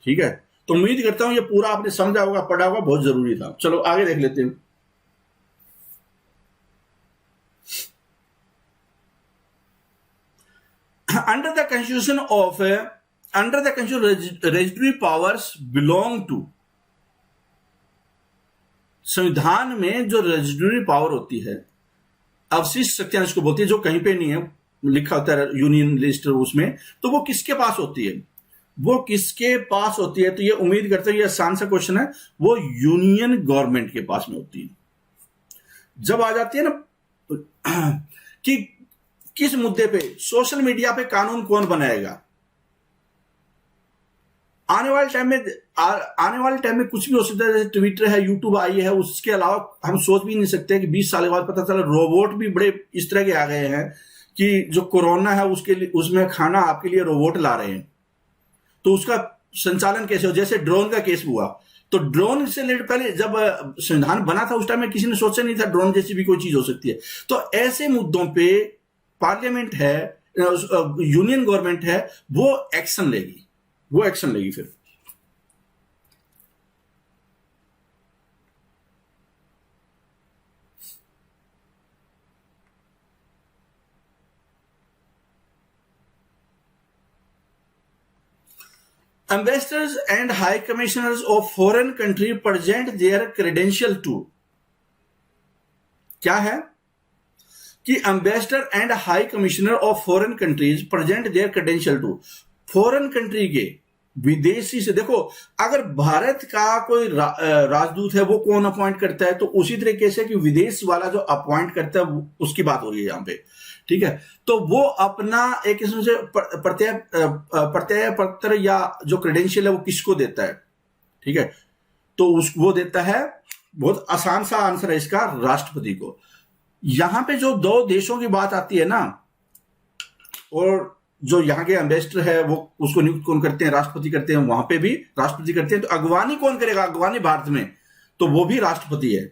ठीक है, तो उम्मीद करता हूं ये पूरा आपने समझा होगा, पढ़ा होगा, बहुत जरूरी था। चलो आगे देख लेते हैं। Under the constitution, residuary powers belong to, संविधान में जो रेजिडुअरी पावर होती है, अवशिष्ट शक्तियां इसको बोलती है, जो कहीं पे नहीं है लिखा होता है यूनियन लिस्ट उसमें, तो वो किसके पास होती है, वो किसके पास होती है? तो ये उम्मीद करते हैं ये आसान सा क्वेश्चन है, वो यूनियन गवर्नमेंट के पास में होती है। जब आ जाती है ना कि किस मुद्दे पे, सोशल मीडिया पे कानून कौन बनाएगा, आने वाले टाइम में कुछ भी हो सकता है, जैसे ट्विटर है, यूट्यूब आई है, उसके अलावा हम सोच भी नहीं सकते कि 20 साल के बाद पता चला रोबोट भी बड़े इस तरह के आ गए हैं कि जो कोरोना है उसके लिए, उसमें खाना आपके लिए रोबोट ला रहे हैं, तो उसका संचालन कैसे हो। जैसे ड्रोन का केस हुआ, तो ड्रोन से रिलेटेड पहले जब संविधान बना था उस टाइम में किसी ने सोचा नहीं था ड्रोन जैसी भी कोई चीज हो सकती है। तो ऐसे मुद्दों पे पार्लियामेंट है, यूनियन गवर्नमेंट है, वो एक्शन लेगी फिर। Ambassadors and high commissioners of foreign country present their credential to, क्या है कि ambassador and high commissioner of foreign countries present their credentials to, foreign country के विदेशी से, देखो अगर भारत का कोई राजदूत है वो कौन अपॉइंट करता है, तो उसी तरीके से कि विदेश वाला जो अपॉइंट करता है उसकी बात हो रही है यहां पे। ठीक है, तो वो अपना एक किस्म से प्रत्यय पत्र या जो क्रेडेंशियल है वो किसको देता है। ठीक है, तो वो देता है, बहुत आसान सा आंसर है इसका, राष्ट्रपति को। यहां पे जो दो देशों की बात आती है ना, और जो यहाँ के एम्बेसडर है वो उसको नियुक्त कौन करते हैं, राष्ट्रपति करते हैं, वहां पे भी राष्ट्रपति करते हैं। तो अगवानी कौन करेगा, अगवानी भारत में, तो वो भी राष्ट्रपति है।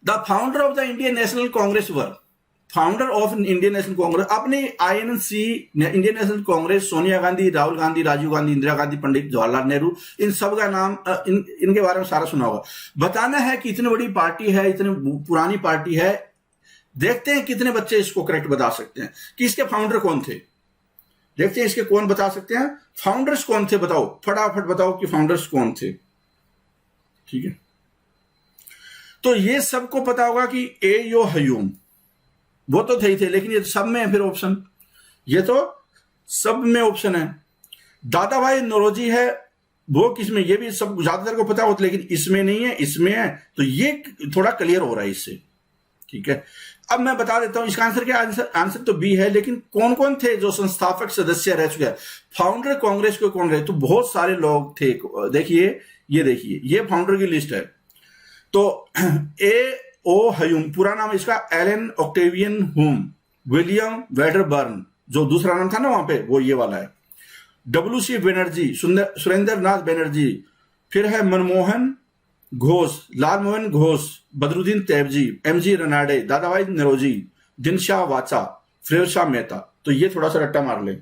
The founder of the Indian National Congress were, founder of Indian National Congress, अपने INC Indian National Congress, Sonia Gandhi, Rahul Gandhi, Rajiv Gandhi, Indira Gandhi, Pandit Jawaharlal Nehru, इन सब का नाम इनके बारे में सारा सुना होगा। बताना है कि इतनी बड़ी पार्टी है, इतनी पुरानी पार्टी है। देखते हैं कितने बच्चे इसको करेक्ट बता सकते हैं कि इसके फाउंडर कौन थे। देखते हैं इसके कौन बता सकते हैं, फाउंडर्स कौन थे, बताओ फटाफट बताओ कि फाउंडर्स कौन थे। ठीक है, तो ये सबको पता होगा कि A.O. हयूम वो तो थे ही थे, लेकिन ये सब में है फिर ऑप्शन, ये तो सब में ऑप्शन है। दादा भाई नौरोजी है, वो किसमें, ये भी सब ज्यादातर को पता होता, लेकिन इसमें नहीं है, इसमें है, तो ये थोड़ा क्लियर हो रहा है इससे। ठीक है, अब मैं बता देता हूं इसका आंसर क्या, आंसर तो B है, लेकिन कौन कौन थे जो संस्थापक सदस्य रह चुके हैं, फाउंडर कांग्रेस के कौन रहे, तो बहुत सारे लोग थे। देखिए ये फाउंडर की लिस्ट है। तो A.O. हयूम, पूरा नाम इसका Allan Octavian Hume, William Wedderburn, जो दूसरा नाम था ना वहां पे, वो ये वाला है। W.C. बनर्जी, सुरेंद्र नाथ बनर्जी, फिर है मनमोहन घोष, लाल मोहन घोष, बदरुद्दीन तैयबजी, M.G. रनाडे, दादा भाई नौरोजी, दिनशाह वाचा, फिरोज शाह मेहता। तो ये थोड़ा सा रट्टा मार ले।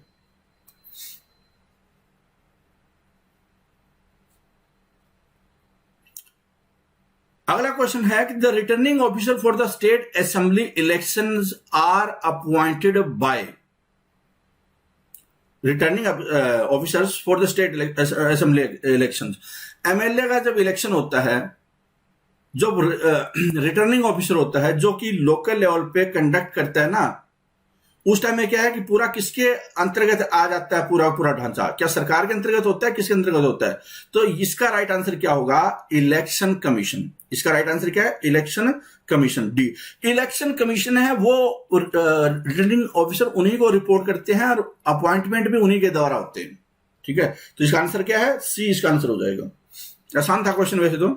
अगला क्वेश्चन है कि the returning officer for the state assembly elections are appointed by, returning officers for the state assembly elections, MLA का जब इलेक्शन होता है जो रिटर्निंग ऑफिसर होता है, जो कि लोकल लेवल पे कंडक्ट करता है ना, उस टाइम में क्या है कि पूरा किसके अंतर्गत आ जाता है, पूरा पूरा ढांचा क्या सरकार के अंतर्गत होता है, किसके अंतर्गत होता है? तो इसका राइट आंसर क्या होगा? Election commission. इसका राइट आंसर क्या है? Election commission, D. Election commission है वो रिटर्निंग ऑफिसर उन्हीं को रिपोर्ट करते हैं और अपॉइंटमेंट भी उन्हीं के द्वारा होते हैं। ठीक है, तो इसका आंसर क्या है? सी इसका आंसर हो जाएगा। आसान था क्वेश्चन वैसे तो।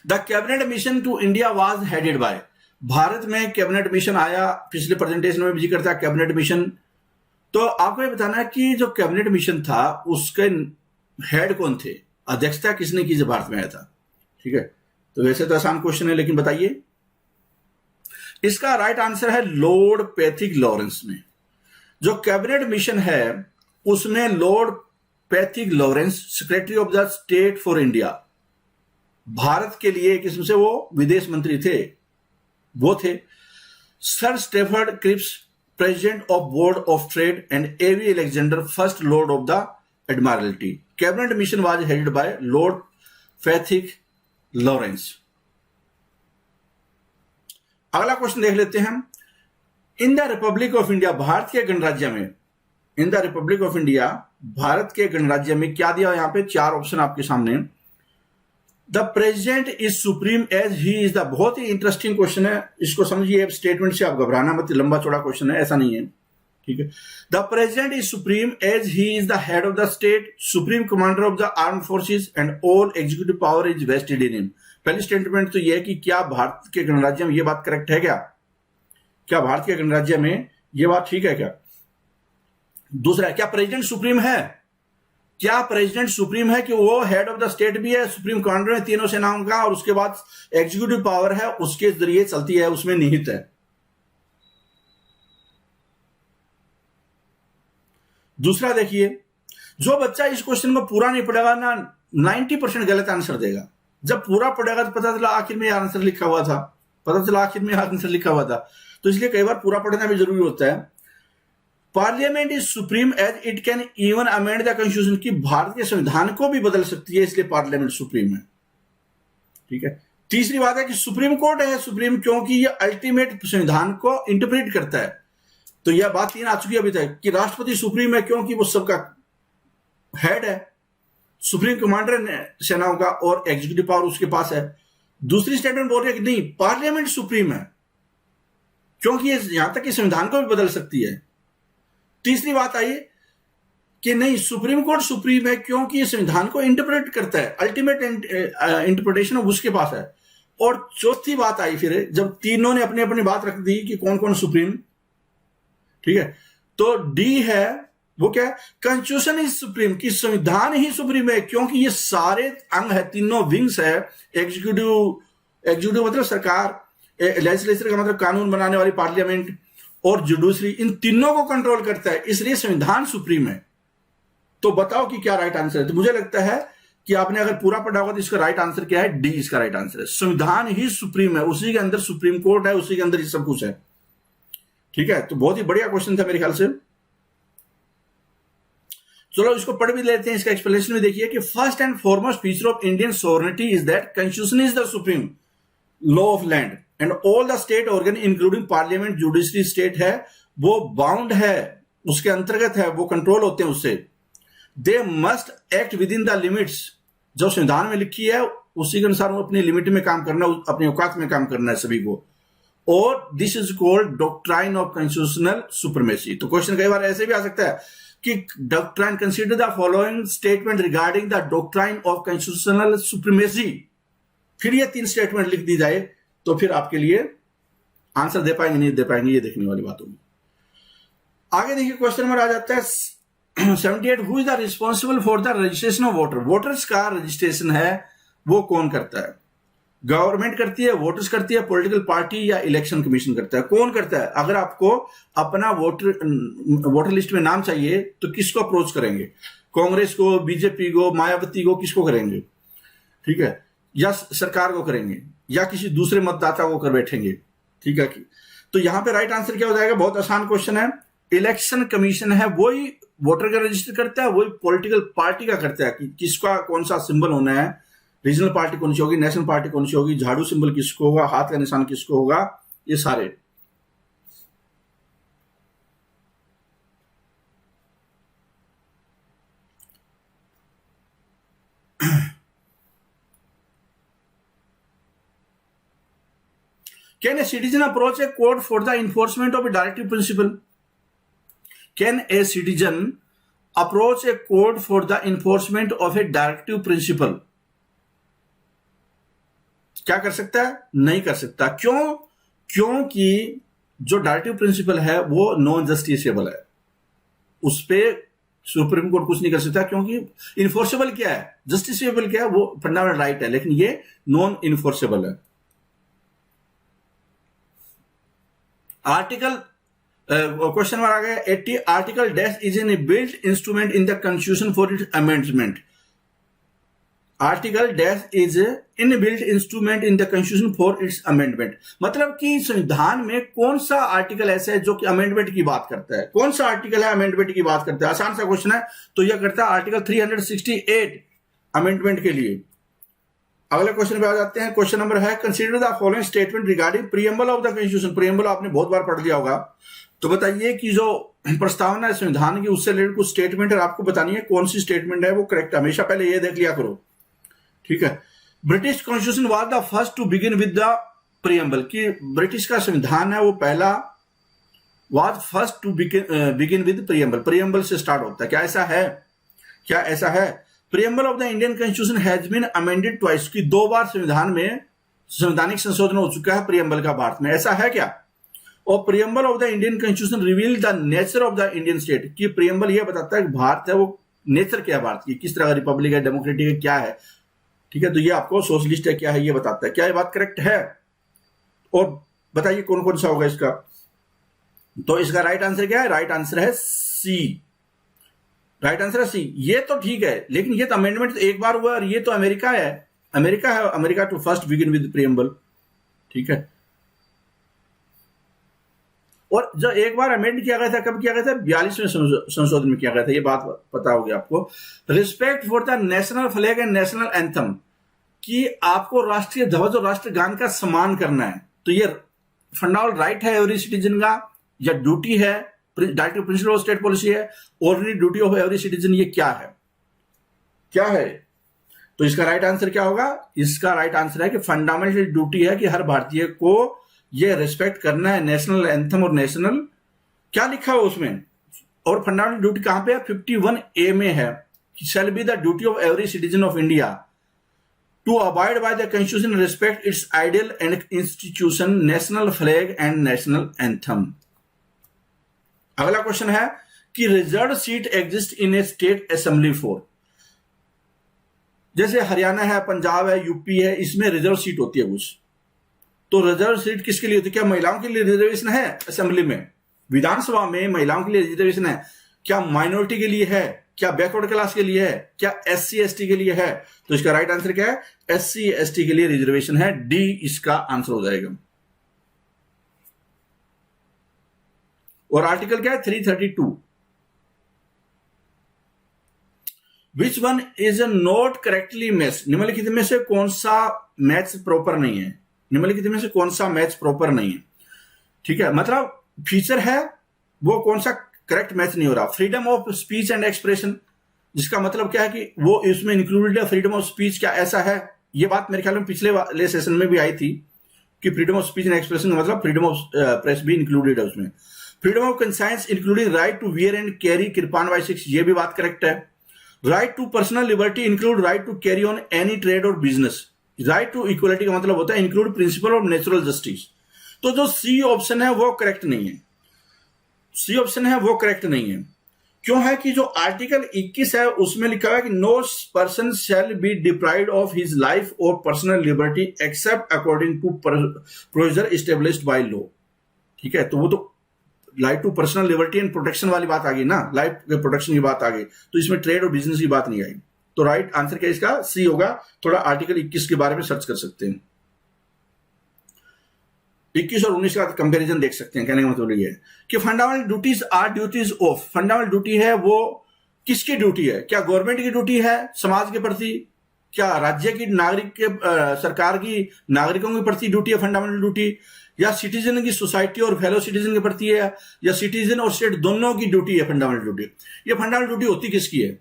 The cabinet mission to India was headed by, Bharat में कैबिनेट मिशन आया, पिछले प्रेजेंटेशन में भी जिक्र था कैबिनेट मिशन। तो आपको ये बताना है कि जो कैबिनेट मिशन था उसके हेड कौन थे, अध्यक्षता किसने की जब भारत में आया था? ठीक है, तो वैसे तो आसान क्वेश्चन है, लेकिन बताइए। इसका राइट आंसर है लॉर्ड पैथिक लॉरेंस ने। जो कैबिनेट मिशन है उसमें Lord Pethick Lawrence secretary of the state for India, Bharat के लिए किस्म से वो विदेश मंत्री थे, वो थे। Sir Stafford Cripps president of board of trade and AV Alexander first lord of the admiralty. Cabinet mission was headed by Lord Pethick Lawrence. अगला क्वेश्चन देख लेते हैं। In the republic of India, Bharat के गणराज्य में, in the republic of India Bharat के गणराज्य में क्या दिया? यहां पे चार ऑप्शन आपके सामने। The president is supreme as he is the, बहुत ही इंटरेस्टिंग क्वेश्चन है, इसको समझिए स्टेटमेंट से, आप घबराना मत, लंबा चौड़ा क्वेश्चन है, ऐसा नहीं है। ठीक है, the president is supreme as he is the head of the state, supreme commander of the arm forces and all executive power is vested in him. पहली स्टेटमेंट तो यह है कि क्या भारत के गणराज्य में यह बात करेक्ट है? क्या भारत के गणराज्य में यह बात ठीक है क्या? दूसरा, क्या प्रेसिडेंट सुप्रीम है? क्या प्रेसिडेंट सुप्रीम है कि वो हेड ऑफ द स्टेट भी है, सुप्रीम कमांडर है तीनों सेनाओं का, और उसके बाद एग्जीक्यूटिव पावर है उसके जरिए चलती है, उसमें निहित है। दूसरा देखिए, जो बच्चा इस क्वेश्चन को पूरा नहीं पढ़ेगा ना 90% गलत आंसर देगा। जब पूरा पढ़ेगा तो पता चला आखिर में आंसर लिखा हुआ था, तो इसलिए कई बार पूरा पढ़ना भी जरूरी होता है। Parliament is supreme as it can even amend the constitution, की भारत के संविधान को भी बदल सकती है, इसलिए पार्लियामेंट सुप्रीम है। ठीक है, तीसरी बात है कि सुप्रीम कोर्ट है सुप्रीम क्योंकि यह अल्टीमेट संविधान को इंटरप्रेट करता है। तो यह बात तीन आ चुकी है अभी तक कि राष्ट्रपति सुप्रीम है क्योंकि वो सबका हेड है, सुप्रीम कमांडर सेनाओं का, और एग्जीक्यूटिव पावर उसके पास है। दूसरी स्टेटमेंट बोल रही है कि नहीं, पार्लियामेंट सुप्रीम है क्योंकि यहां तक कि संविधान को भी बदल सकती है। तीसरी बात आई कि नहीं, सुप्रीम कोर्ट सुप्रीम है क्योंकि संविधान को इंटरप्रेट करता है, अल्टीमेट इंटरप्रिटेशन उसके पास है। और चौथी बात आई फिर जब तीनों ने अपनी अपनी बात रख दी कि कौन कौन सुप्रीम। ठीक है, तो डी है वो क्या है? कॉन्स्टिट्यूशन इज सुप्रीम, कि संविधान ही सुप्रीम है क्योंकि ये सारे अंग है, तीनों विंग्स है। एग्जीक्यूटिव मतलब सरकार, लेजिस्लेचर का मतलब कानून बनाने वाली पार्लियामेंट, और जुडिशरी, इन तीनों को कंट्रोल करता है, इसलिए संविधान सुप्रीम है। तो बताओ कि क्या राइट आंसर है? तो मुझे लगता है कि आपने अगर पूरा पढ़ा होगा तो इसका राइट आंसर क्या है? डी इसका राइट आंसर है। संविधान ही सुप्रीम है, उसी के अंदर सुप्रीम कोर्ट है, उसी के अंदर ये सब कुछ है। ठीक है, तो बहुत ही बढ़िया क्वेश्चन था मेरे ख्याल से। चलो इसको पढ़ भी लेते हैं, इसका एक्सप्लेनेशन भी देखिए कि first and foremost feature of Indian sovereignty is that constitution is the supreme law of land and all the state organ including parliament, judiciary state है वो बाउंड है, उसके अंतर्गत है, वो कंट्रोल होते हैं उससे। They must act with in the limits, जो संविधान में लिखी है उसी के अनुसार वो अपनी लिमिट में काम करना, अपने औकात में काम करना है सभी को। और this is called doctrine of constitutional supremacy. तो क्वेश्चन कई बार ऐसे भी आ सकता है कि doctrine, consider the following statement regarding the doctrine of constitutional supremacy. फिर ये तीन स्टेटमेंट लिख दी जाए तो फिर आपके लिए आंसर दे पाएंगे नहीं दे पाएंगे, ये देखने वाली बात होगी। आगे देखिए क्वेश्चन नंबर आ जाता है 78, who is the responsible for the registration of voter. Voters का रजिस्ट्रेशन है वो कौन करता है? गवर्नमेंट करती है, वोटर्स करती है, पॉलिटिकल पार्टी, या इलेक्शन कमीशन करता है? कौन करता है? अगर आपको अपना वोटर लिस्ट में नाम चाहिए तो किसको अप्रोच करेंगे? कांग्रेस को, बीजेपी को, मायावती को, किसको करेंगे? ठीक है, या सरकार को करेंगे, या किसी दूसरे मतदाता को कर बैठेंगे? ठीक है, तो यहां पे राइट आंसर क्या हो जाएगा? बहुत आसान क्वेश्चन है, इलेक्शन कमीशन है वही वोटर का रजिस्टर करता है, वही पॉलिटिकल पार्टी का करता है कि किसका कौन सा सिंबल होना है, रीजनल पार्टी कौन सी होगी, नेशनल पार्टी कौन सी होगी, झाड़ू सिंबल किसको होगा, हाथ का निशान किसको होगा, ये सारे। Can a citizen approach a court for the enforcement of a directive principle? Can a citizen approach a court for the enforcement of a directive principle? क्या कर सकता है? नहीं कर सकता। क्यों? क्योंकि जो डायरेक्टिव प्रिंसिपल है वो नॉन जस्टिसेबल है, उस पर सुप्रीम कोर्ट कुछ नहीं कर सकता, क्योंकि इन्फोर्सेबल क्या है, जस्टिसेबल क्या है, वो फंडामेंटल राइट है, लेकिन ये नॉन इन्फोर्सेबल है। आर्टिकल क्वेश्चन नंबर आ गया 80, article dash is an built instrument in the constitution for its amendment. Article dash is in built instrument in the constitution for its amendment, मतलब कि संविधान में कौन सा आर्टिकल ऐसा है जो कि अमेंडमेंट की बात करता है, कौन सा आर्टिकल है अमेंडमेंट की बात करता है? आसान सा क्वेश्चन है, तो यह करता है आर्टिकल 368 अमेंडमेंट के लिए। अगले क्वेश्चन पे आ जाते हैं। क्वेश्चन नंबर है consider the following statement regarding preamble of the constitution. Preamble आपने बहुत बार पढ़ लिया होगा, तो बताइए कि जो प्रस्तावना है संविधान की उससे रिलेटेड कुछ स्टेटमेंट है, आपको बतानी है कौन सी स्टेटमेंट है वो करेक्ट है। हमेशा पहले ये देख लिया करो, ठीक है। British constitution was the first to begin with the preamble, कि ब्रिटिश का संविधान है वो पहला was first to begin with preamble, preamble से स्टार्ट होता है। क्या ऐसा है? क्या ऐसा है? Preamble of the Indian constitution has been amended twice, की 2 बार संविधान में संवैधानिक संशोधन हो चुका है प्रीएम्बल का भारत में, ऐसा है क्या? और preamble of the Indian constitution reveal the nature of the Indian state, कि प्रीएम्बल यह बताता है कि भारत है वो नेचर क्या है भारत की, किस तरह का रिपब्लिक है, डेमोक्रेटिक है, क्या है, ठीक है। तो ये आपको सोशलिस्ट है क्या है ये बताता है। क्या ये बात करेक्ट है? और बताइए कौन कौन सा होगा इसका। तो इसका राइट आंसर क्या है? राइट आंसर है सी, राइट आंसर है सी। ये तो ठीक है, लेकिन ये तो अमेंडमेंट एक बार हुआ और ये तो अमेरिका है, America to first begin with preamble, ठीक है। और जो एक बार अमेंड किया गया था, कब किया गया था? 42वें संशोधन में किया गया था, ये बात पता होगी आपको। Respect for the national flag and national anthem, कि आपको राष्ट्रीय ध्वज और राष्ट्रगान का सम्मान करना है। तो ये फंडामेंटल राइट है एवरी सिटीजन का, या ड्यूटी है, directive principle of state policy है, ordinary duty of every citizen, ये क्या है? क्या है? तो इसका राइट आंसर क्या होगा? इसका राइट आंसर है कि फंडामेंटल ड्यूटी है कि हर भारतीय को ये रिस्पेक्ट करना है नेशनल एंथम और नेशनल, क्या लिखा है उसमें, और फंडामेंटल ड्यूटी कहां पे है? 51A में है, shall be the duty of every citizen of India to abide by the constitution, respect its ideal and institution, national flag and national anthem. अगला क्वेश्चन है कि reserve seat exist in a state assembly for, जैसे हरियाणा है, पंजाब है, UP है, इसमें reserve seat होती है कुछ। तो रिजर्व सीट किसके लिए होती है? क्या महिलाओं के लिए रिजर्वेशन है असेंबली में? विधानसभा में महिलाओं के लिए रिजर्वेशन है? क्या माइनॉरिटी के लिए है? क्या बैकवर्ड क्लास के लिए है? क्या SC ST के लिए है? तो इसका राइट आंसर क्या है? SC ST के लिए रिजर्वेशन है, डी इसका आंसर हो जाएगा। और आर्टिकल क्या है? 332। Which one is not correctly match, निम्नलिखित में से कौन सा मैच प्रॉपर नहीं है? निम्नलिखित में से कौन सा मैच प्रॉपर नहीं है, ठीक है। मतलब फीचर है वो कौन सा करेक्ट मैच नहीं हो रहा। Freedom of speech and expression, जिसका मतलब क्या है कि वो इसमें इंक्लूडेड है फ्रीडम ऑफ स्पीच, क्या ऐसा है? ये बात मेरे ख्याल में पिछले वाले सेशन में भी आई थी कि freedom of speech and expression का मतलब फ्रीडम ऑफ प्रेस भी इंक्लूडेड है उसमें। Freedom of conscience including right to wear and carry kirpan by 6, ये भी बात करेक्ट है। Right to personal liberty include right to carry on any trade or business. Right to equality का मतलब होता है include principle of natural justice. तो जो सी ऑप्शन है वो करेक्ट नहीं है, सी ऑप्शन है वो करेक्ट नहीं है। क्यों है? कि जो आर्टिकल 21 है उसमें लिखा हुआ है कि no person shall be deprived of his life or personal liberty except according to provision established by law, ठीक है। तो वो तो life to personal liberty and protection वाली बात आ गई ना, लाइफ के प्रोटेक्शन की बात आ गई, तो इसमें ट्रेड और बिजनेस की बात नहीं आई। तो राइट आंसर क्या इसका? सी होगा। थोड़ा आर्टिकल 21 के बारे में सर्च कर सकते हैं, 21 और 19 का कंपैरिजन देख सकते हैं। कहने का मतलब ये है कि fundamental duties are duties of, fundamental duty है वो किसकी ड्यूटी है? क्या गवर्नमेंट की ड्यूटी है समाज के प्रति, क्या राज्य की नागरिक के सरकार की नागरिकों के प्रति ड्यूटी है फंडामेंटल ड्यूटी, या सिटीजन की सोसाइटी और फेलो सिटीजन के प्रति है, या सिटीजन और स्टेट दोनों की ड्यूटी है फंडामेंटल ड्यूटी? ये फंडामेंटल ड्यूटी होती किसकी है?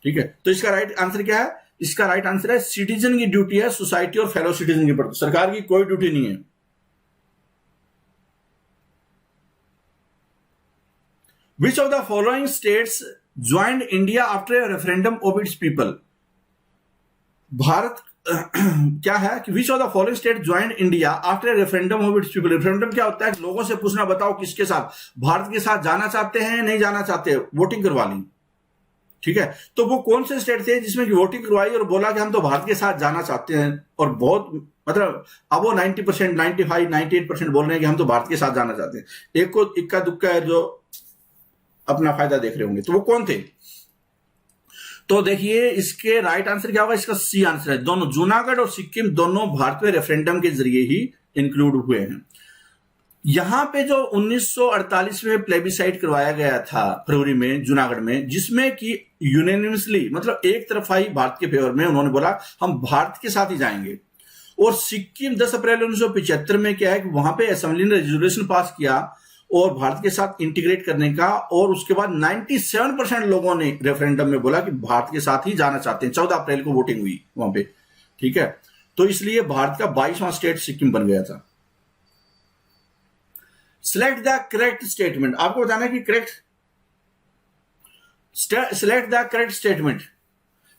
ठीक है, तो इसका राइट आंसर क्या है? इसका राइट आंसर है सिटीजन की ड्यूटी है सोसाइटी और फेलो सिटीजन के प्रति, सरकार की कोई ड्यूटी नहीं है। Which of the following states joined India after a referendum of its people? Bharat क्या है कि विच of the following state joined India after a referendum of its people? Referendum क्या होता है? लोगों से पूछना, बताओ किसके साथ, भारत के साथ जाना चाहते हैं नहीं जाना चाहते, वोटिंग करवा ली। ठीक है, तो वो कौन से स्टेट थे जिसमें वोटिंग करवाई और बोला कि हम तो भारत के साथ जाना चाहते हैं, और बहुत मतलब अब वो 90%, 95, 98% बोल रहे हैं कि हम तो भारत के साथ जाना चाहते हैं। एक को इक्का दुक्का है जो अपना फायदा देख रहे होंगे, तो वो कौन थे? तो देखिए इसके राइट आंसर क्या होगा? इसका सी आंसर है। दोनों, जूनागढ़ और सिक्किम दोनों भारत में रेफरेंडम के जरिए ही इंक्लूड हुए हैं। यहां पे जो 1948 में प्लेबिसाइट करवाया गया था फरवरी में जूनागढ़ में, जिसमें कि यूनानिमसली मतलब एक तरफा ही भारत के फेवर में उन्होंने बोला हम भारत के साथ ही जाएंगे। और सिक्किम 10 अप्रैल 1975 में क्या है कि वहां पे असेंबली ने रेजोल्यूशन पास किया और भारत के साथ इंटीग्रेट करने का, और उसके बाद 97% लोगों ने रेफरेंडम में बोला कि भारत के साथ ही जाना चाहते हैं। 14 अप्रैल को वोटिंग हुई वहां पे। ठीक है, तो इसलिए भारत का 22वां स्टेट सिक्किम बन गया था। सिलेक्ट द करेक्ट स्टेटमेंट, आपको बताना है कि सिलेक्ट द करेक्ट स्टेटमेंट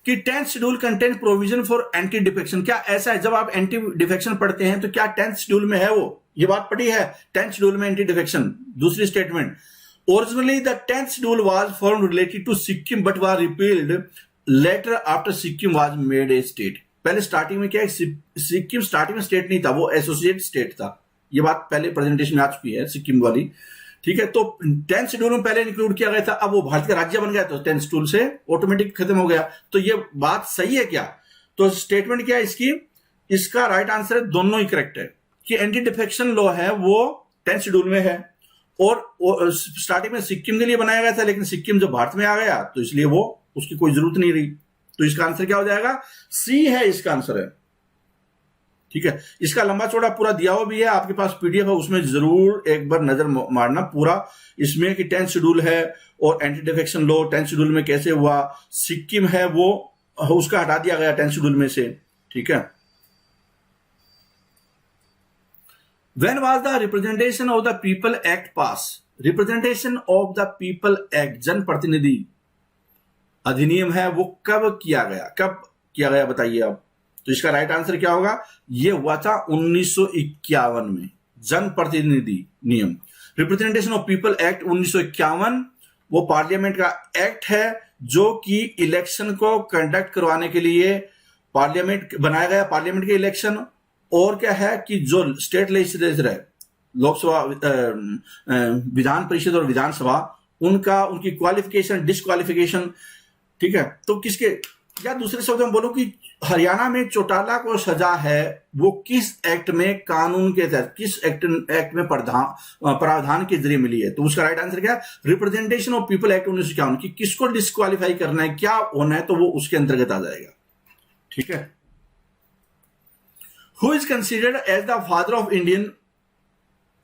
कि 10th schedule contain provision for anti defection. क्या ऐसा है? जब आप एंटी डिफेक्शन पढ़ते हैं तो क्या 10th शेड्यूल में है वो? ये बात पढ़ी है 10th शेड्यूल में एंटी डिफेक्शन। दूसरी statement, originally the 10th schedule was formed related to Sikkim but was repealed later after Sikkim was made a state. पहले स्टार्टिंग में क्या है, सिक्किम स्टार्टिंग में स्टेट नहीं था, वो एसोसिएट स्टेट था। ये बात पहले प्रेजेंटेशन में आ चुकी है सिक्किम वाली। ठीक है, तो 10th शेड्यूल में पहले इंक्लूड किया गया था, अब वो भारत का राज्य बन गया तो 10th शेड्यूल से ऑटोमेटिक खत्म हो गया। तो ये बात सही है क्या? तो स्टेटमेंट क्या है इसकी? इसका राइट आंसर है दोनों ही करेक्ट है कि एंटी डिफेक्शन लॉ है वो 10th शेड्यूल में है, और स्टार्टिंग में सिक्किम के लिए बनाया गया था, लेकिन सिक्किम जब भारत में आ गया तो इसलिए वो उसकी कोई जरूरत नहीं रही। तो इसका आंसर क्या हो जाएगा? सी है इसका आंसर है। ठीक है, इसका लंबा चौड़ा पूरा दिया हुआ भी है, आपके पास पीडीएफ है, उसमें जरूर एक बार नजर मारना पूरा। इसमें कि 10th शेड्यूल है और anti defection law 10th schedule में कैसे हुआ, सिक्किम है वो उसका हटा दिया गया 10th शेड्यूल में से। ठीक है, When was the Representation of the People Act passed? Representation of the People Act, जन प्रतिनिधि अधिनियम है वो कब किया गया बताइए आप। तो इसका राइट आंसर क्या होगा? ये हुआ था 1951 में, जन प्रतिनिधि नियम। रिप्रेजेंटेशन ऑफ पीपल एक्ट 1951 वो पार्लियामेंट का एक्ट है जो कि इलेक्शन को कंडक्ट करवाने के लिए पार्लियामेंट बनाया गया, पार्लियामेंट के इलेक्शन। और क्या है कि जो स्टेट लेजिस्लेचर है, लोकसभा, विधान परिषद और विधानसभा, उनकी क्वालिफिकेशन, डिस्क्वालिफिकेशन। ठीक है, तो किसके, या दूसरे शब्द में बोलो कि हरियाणा में चौटाला को सजा है वो किस एक्ट में, कानून के तहत किस एक्ट में प्रावधान के जरिए मिली है? तो उसका राइट आंसर क्या है? रिप्रेजेंटेशन ऑफ पीपल एक्ट 1951 की किसको डिस्क्वालीफाई करना है, क्या होना है, तो वो उसके अंतर्गत आ जाएगा। ठीक है, who is considered as the father of Indian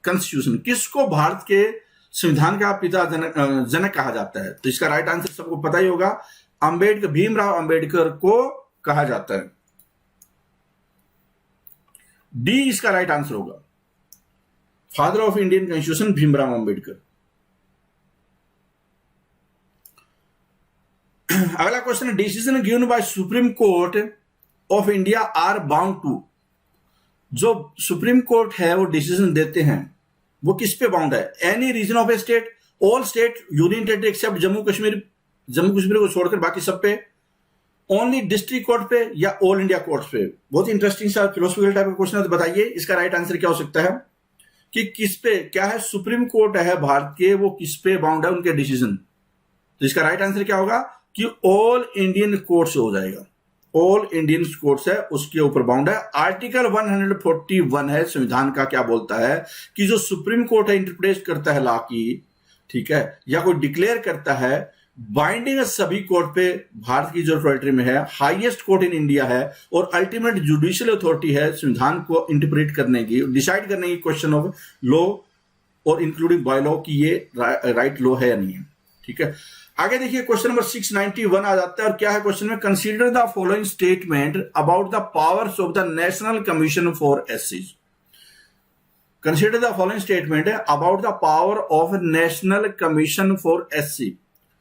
constitution, किसको भारत के संविधान का पिता जनक कहा जाता है? तो इसका राइट आंसर सबको पता ही होगा, अंबेडकर, भीमराव अंबेडकर को कहा जाता है। डी इसका राइट आंसर होगा, father of Indian constitution Bhimrao Ambedkar. अगला क्वेश्चन है, decision given by supreme court of India are bound to. जो सुप्रीम कोर्ट है वो डिसीजन देते हैं वो किस पे बाउंड है? Any region of a state, all state, union territory except Jammu Kashmir को छोड़कर बाकी सब पे, ओनली डिस्ट्रिक्ट कोर्ट पे, या ऑल इंडिया कोर्ट पे? बहुत इंटरेस्टिंग सा फिलोसफिकल टाइप का क्वेश्चन है। तो बताइए इसका राइट आंसर क्या हो सकता है कि किस पे, क्या है, सुप्रीम कोर्ट है भारत के, वो किस पे बाउंड है उनके डिसीजन? तो इसका राइट आंसर क्या होगा कि ऑल इंडियन कोर्ट से हो जाएगा। ऑल इंडियन कोर्ट्स है उसके ऊपर बाउंड है। आर्टिकल 141 है संविधान का, क्या बोलता है कि जो सुप्रीम कोर्ट है इंटरप्रेट करता है लॉ की, ठीक है, या कोई डिक्लेयर करता है बाइंडिंग सभी कोर्ट पे भारत की जो टेरिटरी में है, हाईएस्ट कोर्ट इन इंडिया है और अल्टीमेट जुडिशियल अथॉरिटी है संविधान को इंटरप्रेट करने की, डिसाइड करने की क्वेश्चन ऑफ लॉ और इंक्लूडिंग बाय लॉ की ये राइट लॉ है या नहीं है। ठीक है, आगे देखिए क्वेश्चन नंबर 691 आ जाता है और क्या है क्वेश्चन में, consider the following statement about the powers of the national commission for एससीज। Consider the following statement about the power of national commission for SC.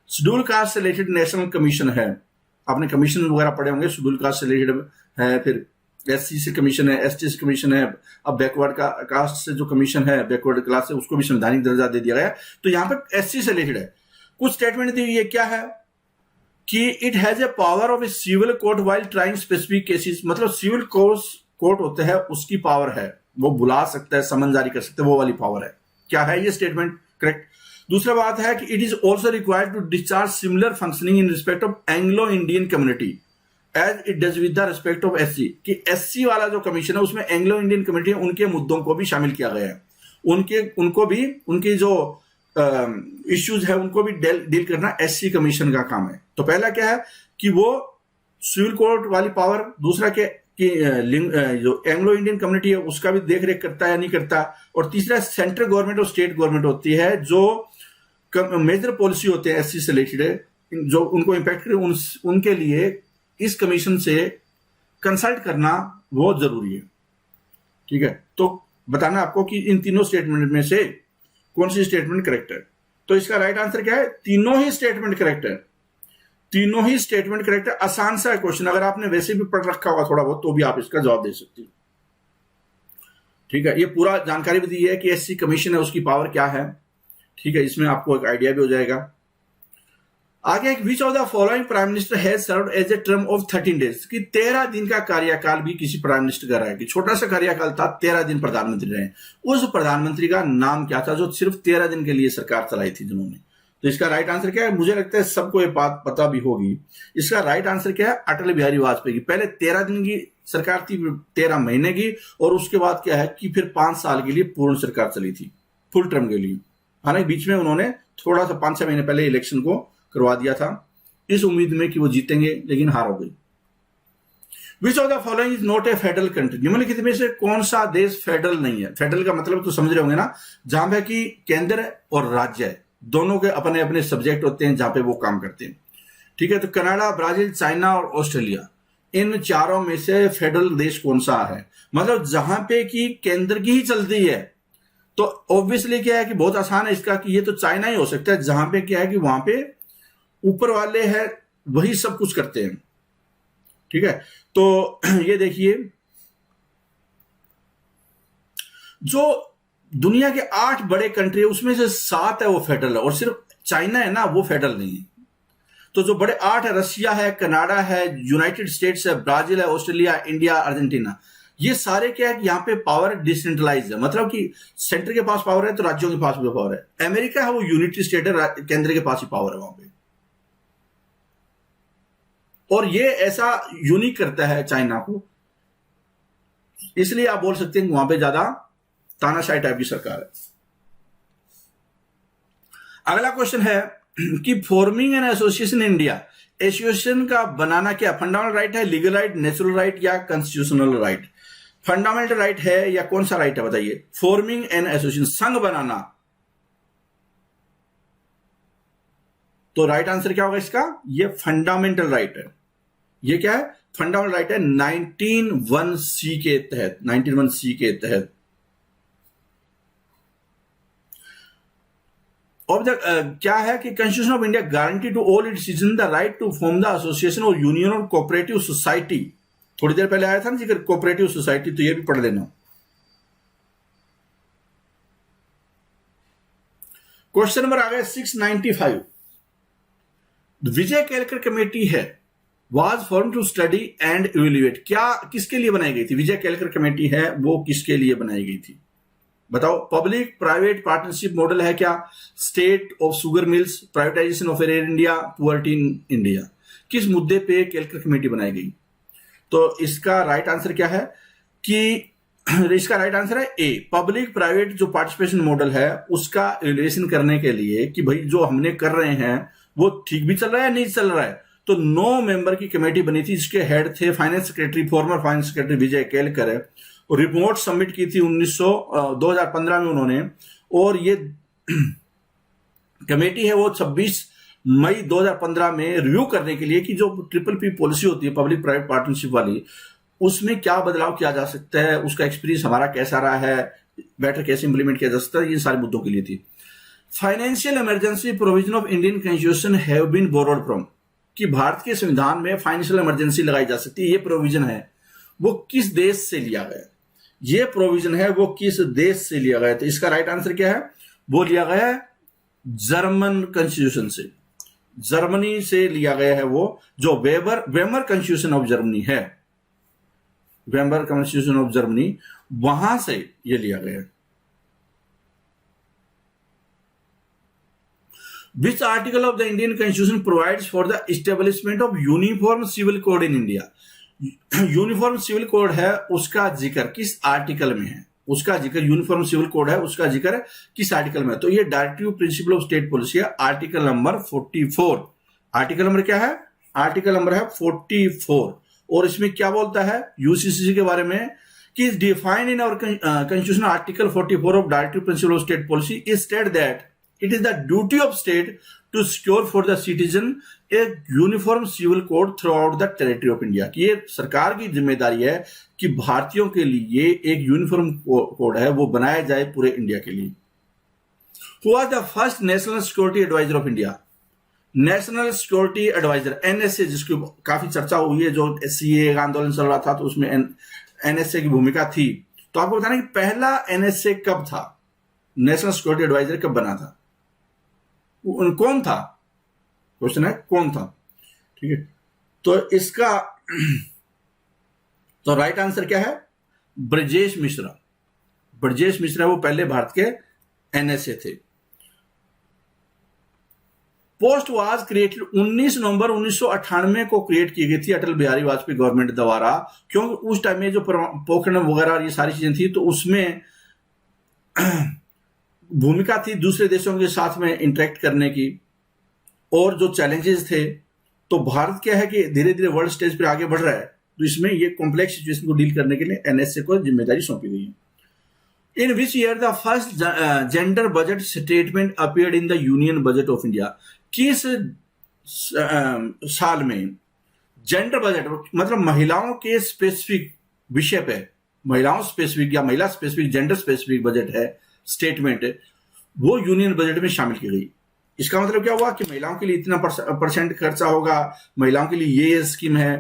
Schedule caste से रिलेटेड नेशनल कमीशन है, आपने कमीशन वगैरह पढ़े होंगे, schedule caste से related है, फिर एससी से कमीशन है, एसटी से कमीशन है, अब बैकवर्ड कास्ट से जो कमीशन है, बैकवर्ड क्लास से, उसको भी संवैधानिक दर्जा दे दिया गया। तो यहां पर एससी से रिलेटेड है, कुछ स्टेटमेंट दी हुई है, क्या है कि it has a power of a civil court while trying specific cases, मतलब सिविल कोर्ट होते हैं उसकी पावर है, वो बुला सकता है, समन जारी कर सकते हैं, वो वाली पावर है। क्या है ये स्टेटमेंट? करेक्ट। दूसरा बात है कि it is also required to discharge similar functioning in respect of Anglo Indian community as it does with the respect of SC, कि एससी वाला जो कमीशन है उसमें एंग्लो इंडियन कम्युनिटी उनके मुद्दों को भी शामिल किया गया है, उनको भी उनकी जो इश्यूज है उनको भी डील करना एससी कमीशन का काम है। तो पहला क्या है कि वो सिविल कोर्ट वाली पावर, दूसरा क्या कि जो एंग्लो इंडियन कम्युनिटी है उसका भी देख रेख करता है या नहीं करता, और तीसरा सेंट्रल गवर्नमेंट और स्टेट गवर्नमेंट होती है जो मेजर पॉलिसी होते हैं एससी से रिलेटेड जो उनको इंपैक्ट करे, उनके लिए इस कमीशन से कंसल्ट करना बहुत जरूरी है। ठीक है, तो बताना आपको कि इन तीनों स्टेटमेंट में से कौन सी स्टेटमेंट करेक्ट है। तो इसका राइट आंसर क्या है? तीनों ही स्टेटमेंट करेक्ट है, तीनों ही स्टेटमेंट करेक्ट है। आसान सा है क्वेश्चन, अगर आपने वैसे भी पढ़ रखा होगा थोड़ा बहुत तो भी आप इसका जवाब दे सकते हो। ठीक है, ये पूरा जानकारी भी दी है कि एससी कमीशन है उसकी पावर क्या है। ठीक है, इसमें आपको एक आइडिया भी हो जाएगा। आगे एक which of the following prime minister has served as a term of 13 days, कि 13 दिन का कार्यकाल भी किसी प्राइम मिनिस्टर का रहा है, कि छोटा सा कार्यकाल था, 13 दिन प्रधानमंत्री रहे। उस प्रधानमंत्री का नाम क्या था जो सिर्फ 13 दिन के लिए सरकार चलाई थी जिन्होंने? तो इसका राइट आंसर क्या है? मुझे लगता है सबको ये बात पता भी होगी। इसका राइट आंसर क्या है? अटल बिहारी वाजपेयी की। पहले 13 दिन की सरकार थी, 13 महीने की, और उसके बाद क्या है कि फिर 5 साल के लिए पूर्ण सरकार चली थी, फुल टर्म के लिए। हालांकि बीच में उन्होंने थोड़ा सा 5-6 महीने पहले इलेक्शन को करवा दिया था इस उम्मीद में कि वो जीतेंगे, लेकिन हार हो गई। विच of the following is not a federal country, निम्नलिखित में से कौन सा देश फेडरल नहीं है? फेडरल का मतलब तो समझ रहे होंगे ना, जहां पे कि केंद्र और राज्य है दोनों के अपने अपने सब्जेक्ट होते हैं जहां पे वो काम करते हैं। ठीक है, तो कनाडा, ब्राजील, चाइना और ऑस्ट्रेलिया, इन चारों में से फेडरल देश कौन सा है? मतलब जहां पे कि केंद्र की ही चलती है। तो ऑब्वियसली क्या है कि बहुत आसान है इसका, कि ये तो चाइना ही हो सकता है, जहां पे क्या है कि वहां पे ऊपर वाले हैं वही सब कुछ करते हैं। ठीक है, तो ये देखिए जो दुनिया के 8 बड़े कंट्री है उसमें से 7 है वो फेडरल है, और सिर्फ चाइना है ना वो फेडरल नहीं है। तो जो बड़े 8 है, रशिया है, कनाडा है, यूनाइटेड स्टेट्स है, ब्राजील है, ऑस्ट्रेलिया, इंडिया, अर्जेंटीना, ये सारे क्या है कि यहाँ पे पावर डिसेंट्रलाइज है, मतलब कि सेंटर के पास पावर है तो राज्यों के पास भी पावर है। अमेरिका है वो यूनिटी स्टेट है, केंद्र के पास ही पावर है वहां पे, और ये ऐसा यूनिक करता है चाइना को, इसलिए आप बोल सकते हैं वहां पे ज्यादा तानाशाही टाइप की सरकार है। अगला क्वेश्चन है कि forming an association in India, association का बनाना क्या फंडामेंटल राइट है, लीगल राइट, नेचुरल राइट या कॉन्स्टिट्यूशनल राइट? फंडामेंटल राइट है या कौन सा राइट है बताइए? फॉर्मिंग एन एसोसिएशन, संघ बनाना। तो राइट आंसर क्या होगा इसका? ये फंडामेंटल राइट है। ये क्या है? फंडामेंटल राइट है 19(1)(c) के तहत, 19(1)(c) के तहत। और क्या है कि constitution of India guarantee to all its citizen the right to form the association और यूनियन और कोऑपरेटिव सोसाइटी। थोड़ी देर पहले आया था ना जिक्र कोऑपरेटिव सोसाइटी, तो ये भी पढ़ लेना। क्वेश्चन नंबर आ गया 695। विजय केलकर कमेटी है was form to study and evaluate, क्या किसके लिए बनाई गई थी? विजय केलकर कमेटी है वो किसके लिए बनाई गई थी बताओ? पब्लिक प्राइवेट पार्टनरशिप मॉडल है क्या, state of sugar mills, privatisation of air India, poverty in India, किस मुद्दे पे केलकर कमेटी बनाई गई? तो इसका राइट आंसर क्या है कि इसका राइट आंसर है ए, पब्लिक प्राइवेट जो पार्टिसिपेशन मॉडल है उसका इवैल्यूएशन करने के लिए कि भाई जो हमने कर रहे हैं वो ठीक भी चल रहा है नहीं चल रहा है। तो 9 मेंबर की कमेटी बनी थी, जिसके हेड थे finance secretary, former finance secretary Vijay Kelkar है, और रिपोर्ट सबमिट की थी 2015 में उन्होंने। और ये कमेटी है वो 26 मई 2015 में रिव्यू करने के लिए कि जो PPP पॉलिसी होती है, पब्लिक प्राइवेट पार्टनरशिप वाली, उसमें क्या बदलाव किया जा सकता है, उसका एक्सपीरियंस हमारा कैसा रहा है, बेटर कैसे इंप्लीमेंट किया जा सकता है, ये सारे मुद्दों के लिए थी। Financial emergency provision of Indian constitution have been borrowed from, कि भारत के संविधान में फाइनेंशियल इमरजेंसी लगाई जा सकती है, ये प्रोविजन है वो किस देश से लिया गया, ये प्रोविजन है वो किस देश से लिया गया। तो इसका राइट आंसर क्या है, वो लिया गया है जर्मन कॉन्स्टिट्यूशन से, जर्मनी से लिया गया है वो, जो वेमर कॉन्स्टिट्यूशन ऑफ जर्मनी है, वेमर कॉन्स्टिट्यूशन ऑफ जर्मनी, वहां से ये लिया गया है। Which article of the Indian Constitution provides for the establishment of uniform civil code in India? Uniform civil code है, उसका जिक्र किस आर्टिकल में है, उसका जिक्र यूनिफॉर्म सिविल कोड है, उसका जिक्र किस आर्टिकल में है? तो ये directive principle of state policy है, आर्टिकल नंबर 44। आर्टिकल नंबर क्या है? आर्टिकल नंबर है 44। और इसमें क्या बोलता है यूसीसी के बारे में कि defined in our constitution article 44 of directive principle of state policy is state that it is the duty of state to secure for the citizen a uniform civil code throughout the territory of India। कि ये सरकार की जिम्मेदारी है कि भारतीयों के लिए एक यूनिफॉर्म कोड है वो बनाया जाए पूरे इंडिया के लिए। Who was the first national security advisor of India? National security advisor NSA, जिसकी काफी चर्चा हुई है, जो CAA का आंदोलन चल रहा था तो उसमें NSA की भूमिका थी। तो आपको बताना कि पहला NSA कब था, नेशनल सिक्योरिटी एडवाइजर कब बना था, कौन था, क्वेश्चन है कौन था। ठीक है, तो इसका तो राइट आंसर क्या है, ब्रजेश मिश्रा। ब्रजेश मिश्रा वो पहले भारत के NSA थे। पोस्ट वाज क्रिएटेड 19 नवंबर 1998 को क्रिएट की गई थी अटल बिहारी वाजपेयी गवर्नमेंट द्वारा, क्योंकि उस टाइम में जो पोखरण वगैरह ये सारी चीजें थी, तो उसमें भूमिका थी दूसरे देशों के साथ में इंटरेक्ट करने की, और जो चैलेंजेस थे, तो भारत क्या है कि धीरे धीरे वर्ल्ड स्टेज पर आगे बढ़ रहा है, तो इसमें ये कॉम्प्लेक्स सिचुएशन को डील करने के लिए NSA को जिम्मेदारी सौंपी गई है। In which year the first gender budget statement appeared in the union budget of India? किस साल में जेंडर बजट, मतलब महिलाओं के स्पेसिफिक विषय पे, महिलाओं स्पेसिफिक या महिला स्पेसिफिक जेंडर स्पेसिफिक बजट है, स्टेटमेंट, वो यूनियन बजट में शामिल की गई। इसका मतलब क्या हुआ कि महिलाओं के लिए इतना % खर्चा होगा, महिलाओं के लिए ये स्कीम है,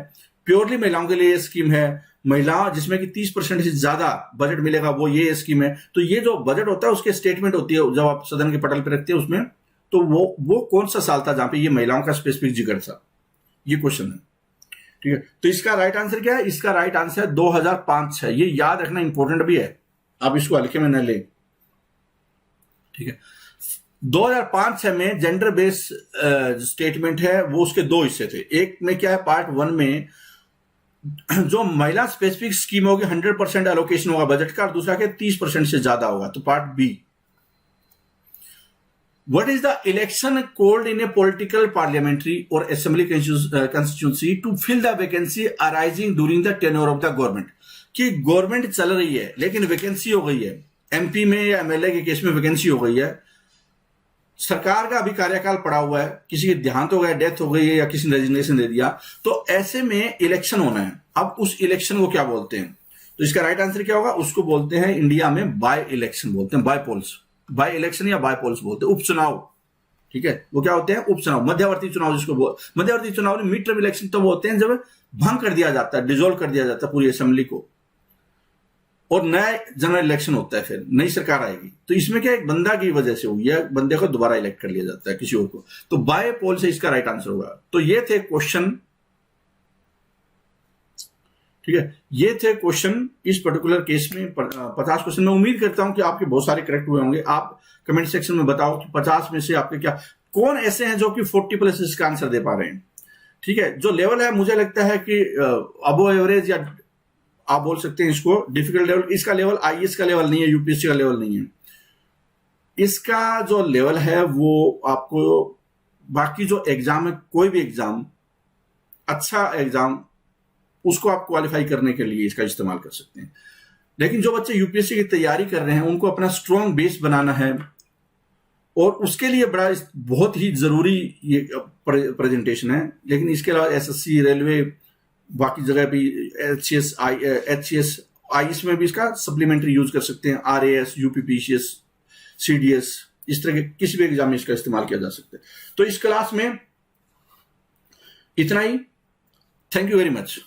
प्योरली महिलाओं के लिए ये स्कीम है, महिला जिसमें कि 30% से ज्यादा बजट मिलेगा वो ये स्कीम है। तो ये जो बजट होता है उसके स्टेटमेंट होती है, जब आप सदन के पटल पर रखते हैं उसमें, तो वो कौन सा साल था जहां पे ये महिलाओं का स्पेसिफिक जिक्र था, ये क्वेश्चन है। ठीक है, तो इसका राइट आंसर क्या है? इसका राइट आंसर 2005 है। ये याद रखना इंपॉर्टेंट भी है, आप इसको हल्के में न ले। ठीक है, 2005-6 में जेंडर बेस्ड स्टेटमेंट है, वो उसके 2 हिस्से थे। एक में क्या है, पार्ट 1 में जो महिला स्पेसिफिक स्कीम होगी 100% एलोकेशन होगा बजट का, और दूसरा के 30% से ज्यादा होगा, तो part B. What is the election called in a political, parliamentary or assembly constituency to fill the vacancy arising during the tenure of the government? कि गवर्नमेंट चल रही है लेकिन वैकेंसी हो गई है, MP में या MLA के केस में वैकेंसी हो गई है, सरकार का अभी कार्यकाल पड़ा हुआ है, किसी के देहांत हो गया, डेथ हो गई है, या किसी ने रेजिग्नेशन दे दिया, तो ऐसे में इलेक्शन होना है। अब उस इलेक्शन को क्या बोलते हैं? तो इसका राइट आंसर क्या होगा? उसको बोलते हैं इंडिया में बाय इलेक्शन बोलते हैं, बाय पोल्स, बाय इलेक्शन या बाय पोल्स बोलते हैं, उपचुनाव। ठीक है, वो क्या होते हैं? उपचुनाव, मध्यवर्ती चुनाव जिसको मध्यवर्ती चुनाव, मिड टर्म इलेक्शन तो वो होते हैं जब भंग कर दिया जाता है, डिसॉल्व कर दिया जाता है पूरी असेंबली को, और नया जनरल इलेक्शन होता है, फिर नई सरकार आएगी। तो इसमें क्या, एक बंदा की वजह से हुई है, बंदे को दोबारा इलेक्ट कर लिया जाता है किसी और को, तो बाय पोल से इसका राइट आंसर होगा। तो ये थे क्वेश्चन, ठीक है, ये थे क्वेश्चन इस पर्टिकुलर केस में 50 क्वेश्चन। मैं उम्मीद करता हूं कि आपके बहुत सारे करेक्ट हुए होंगे। आप कमेंट सेक्शन में बताओ कि 50 में से आपके क्या, कौन ऐसे हैं जो कि 40+ इसका आंसर दे पा रहे हैं। ठीक है, जो लेवल है मुझे लगता है कि अबो एवरेज, या आप बोल सकते हैं इसको डिफिकल्ट लेवल। इसका लेवल IAS का लेवल नहीं है, UPSC का लेवल नहीं है। इसका जो लेवल है वो आपको बाकी जो एग्जाम है, कोई भी एग्जाम, अच्छा एग्जाम, उसको आप क्वालिफाई करने के लिए इसका इस्तेमाल कर सकते हैं। लेकिन जो बच्चे यूपीएससी की तैयारी कर रहे हैं, उनको अपना स्ट्रॉन्ग बेस बनाना है, और उसके लिए बहुत ही जरूरी ये प्रेजेंटेशन है। लेकिन इसके अलावा एसएससी, रेलवे, बाकी जगह भी एचसीएस, आईएएस में भी इसका सप्लीमेंट्री यूज कर सकते हैं। आरएएस, यूपीपीसीएस, सीडीएस, इस तरह के किसी भी एग्जाम में इसका इस्तेमाल किया जा सकता है। तो इस क्लास में इतना ही। Thank you very much.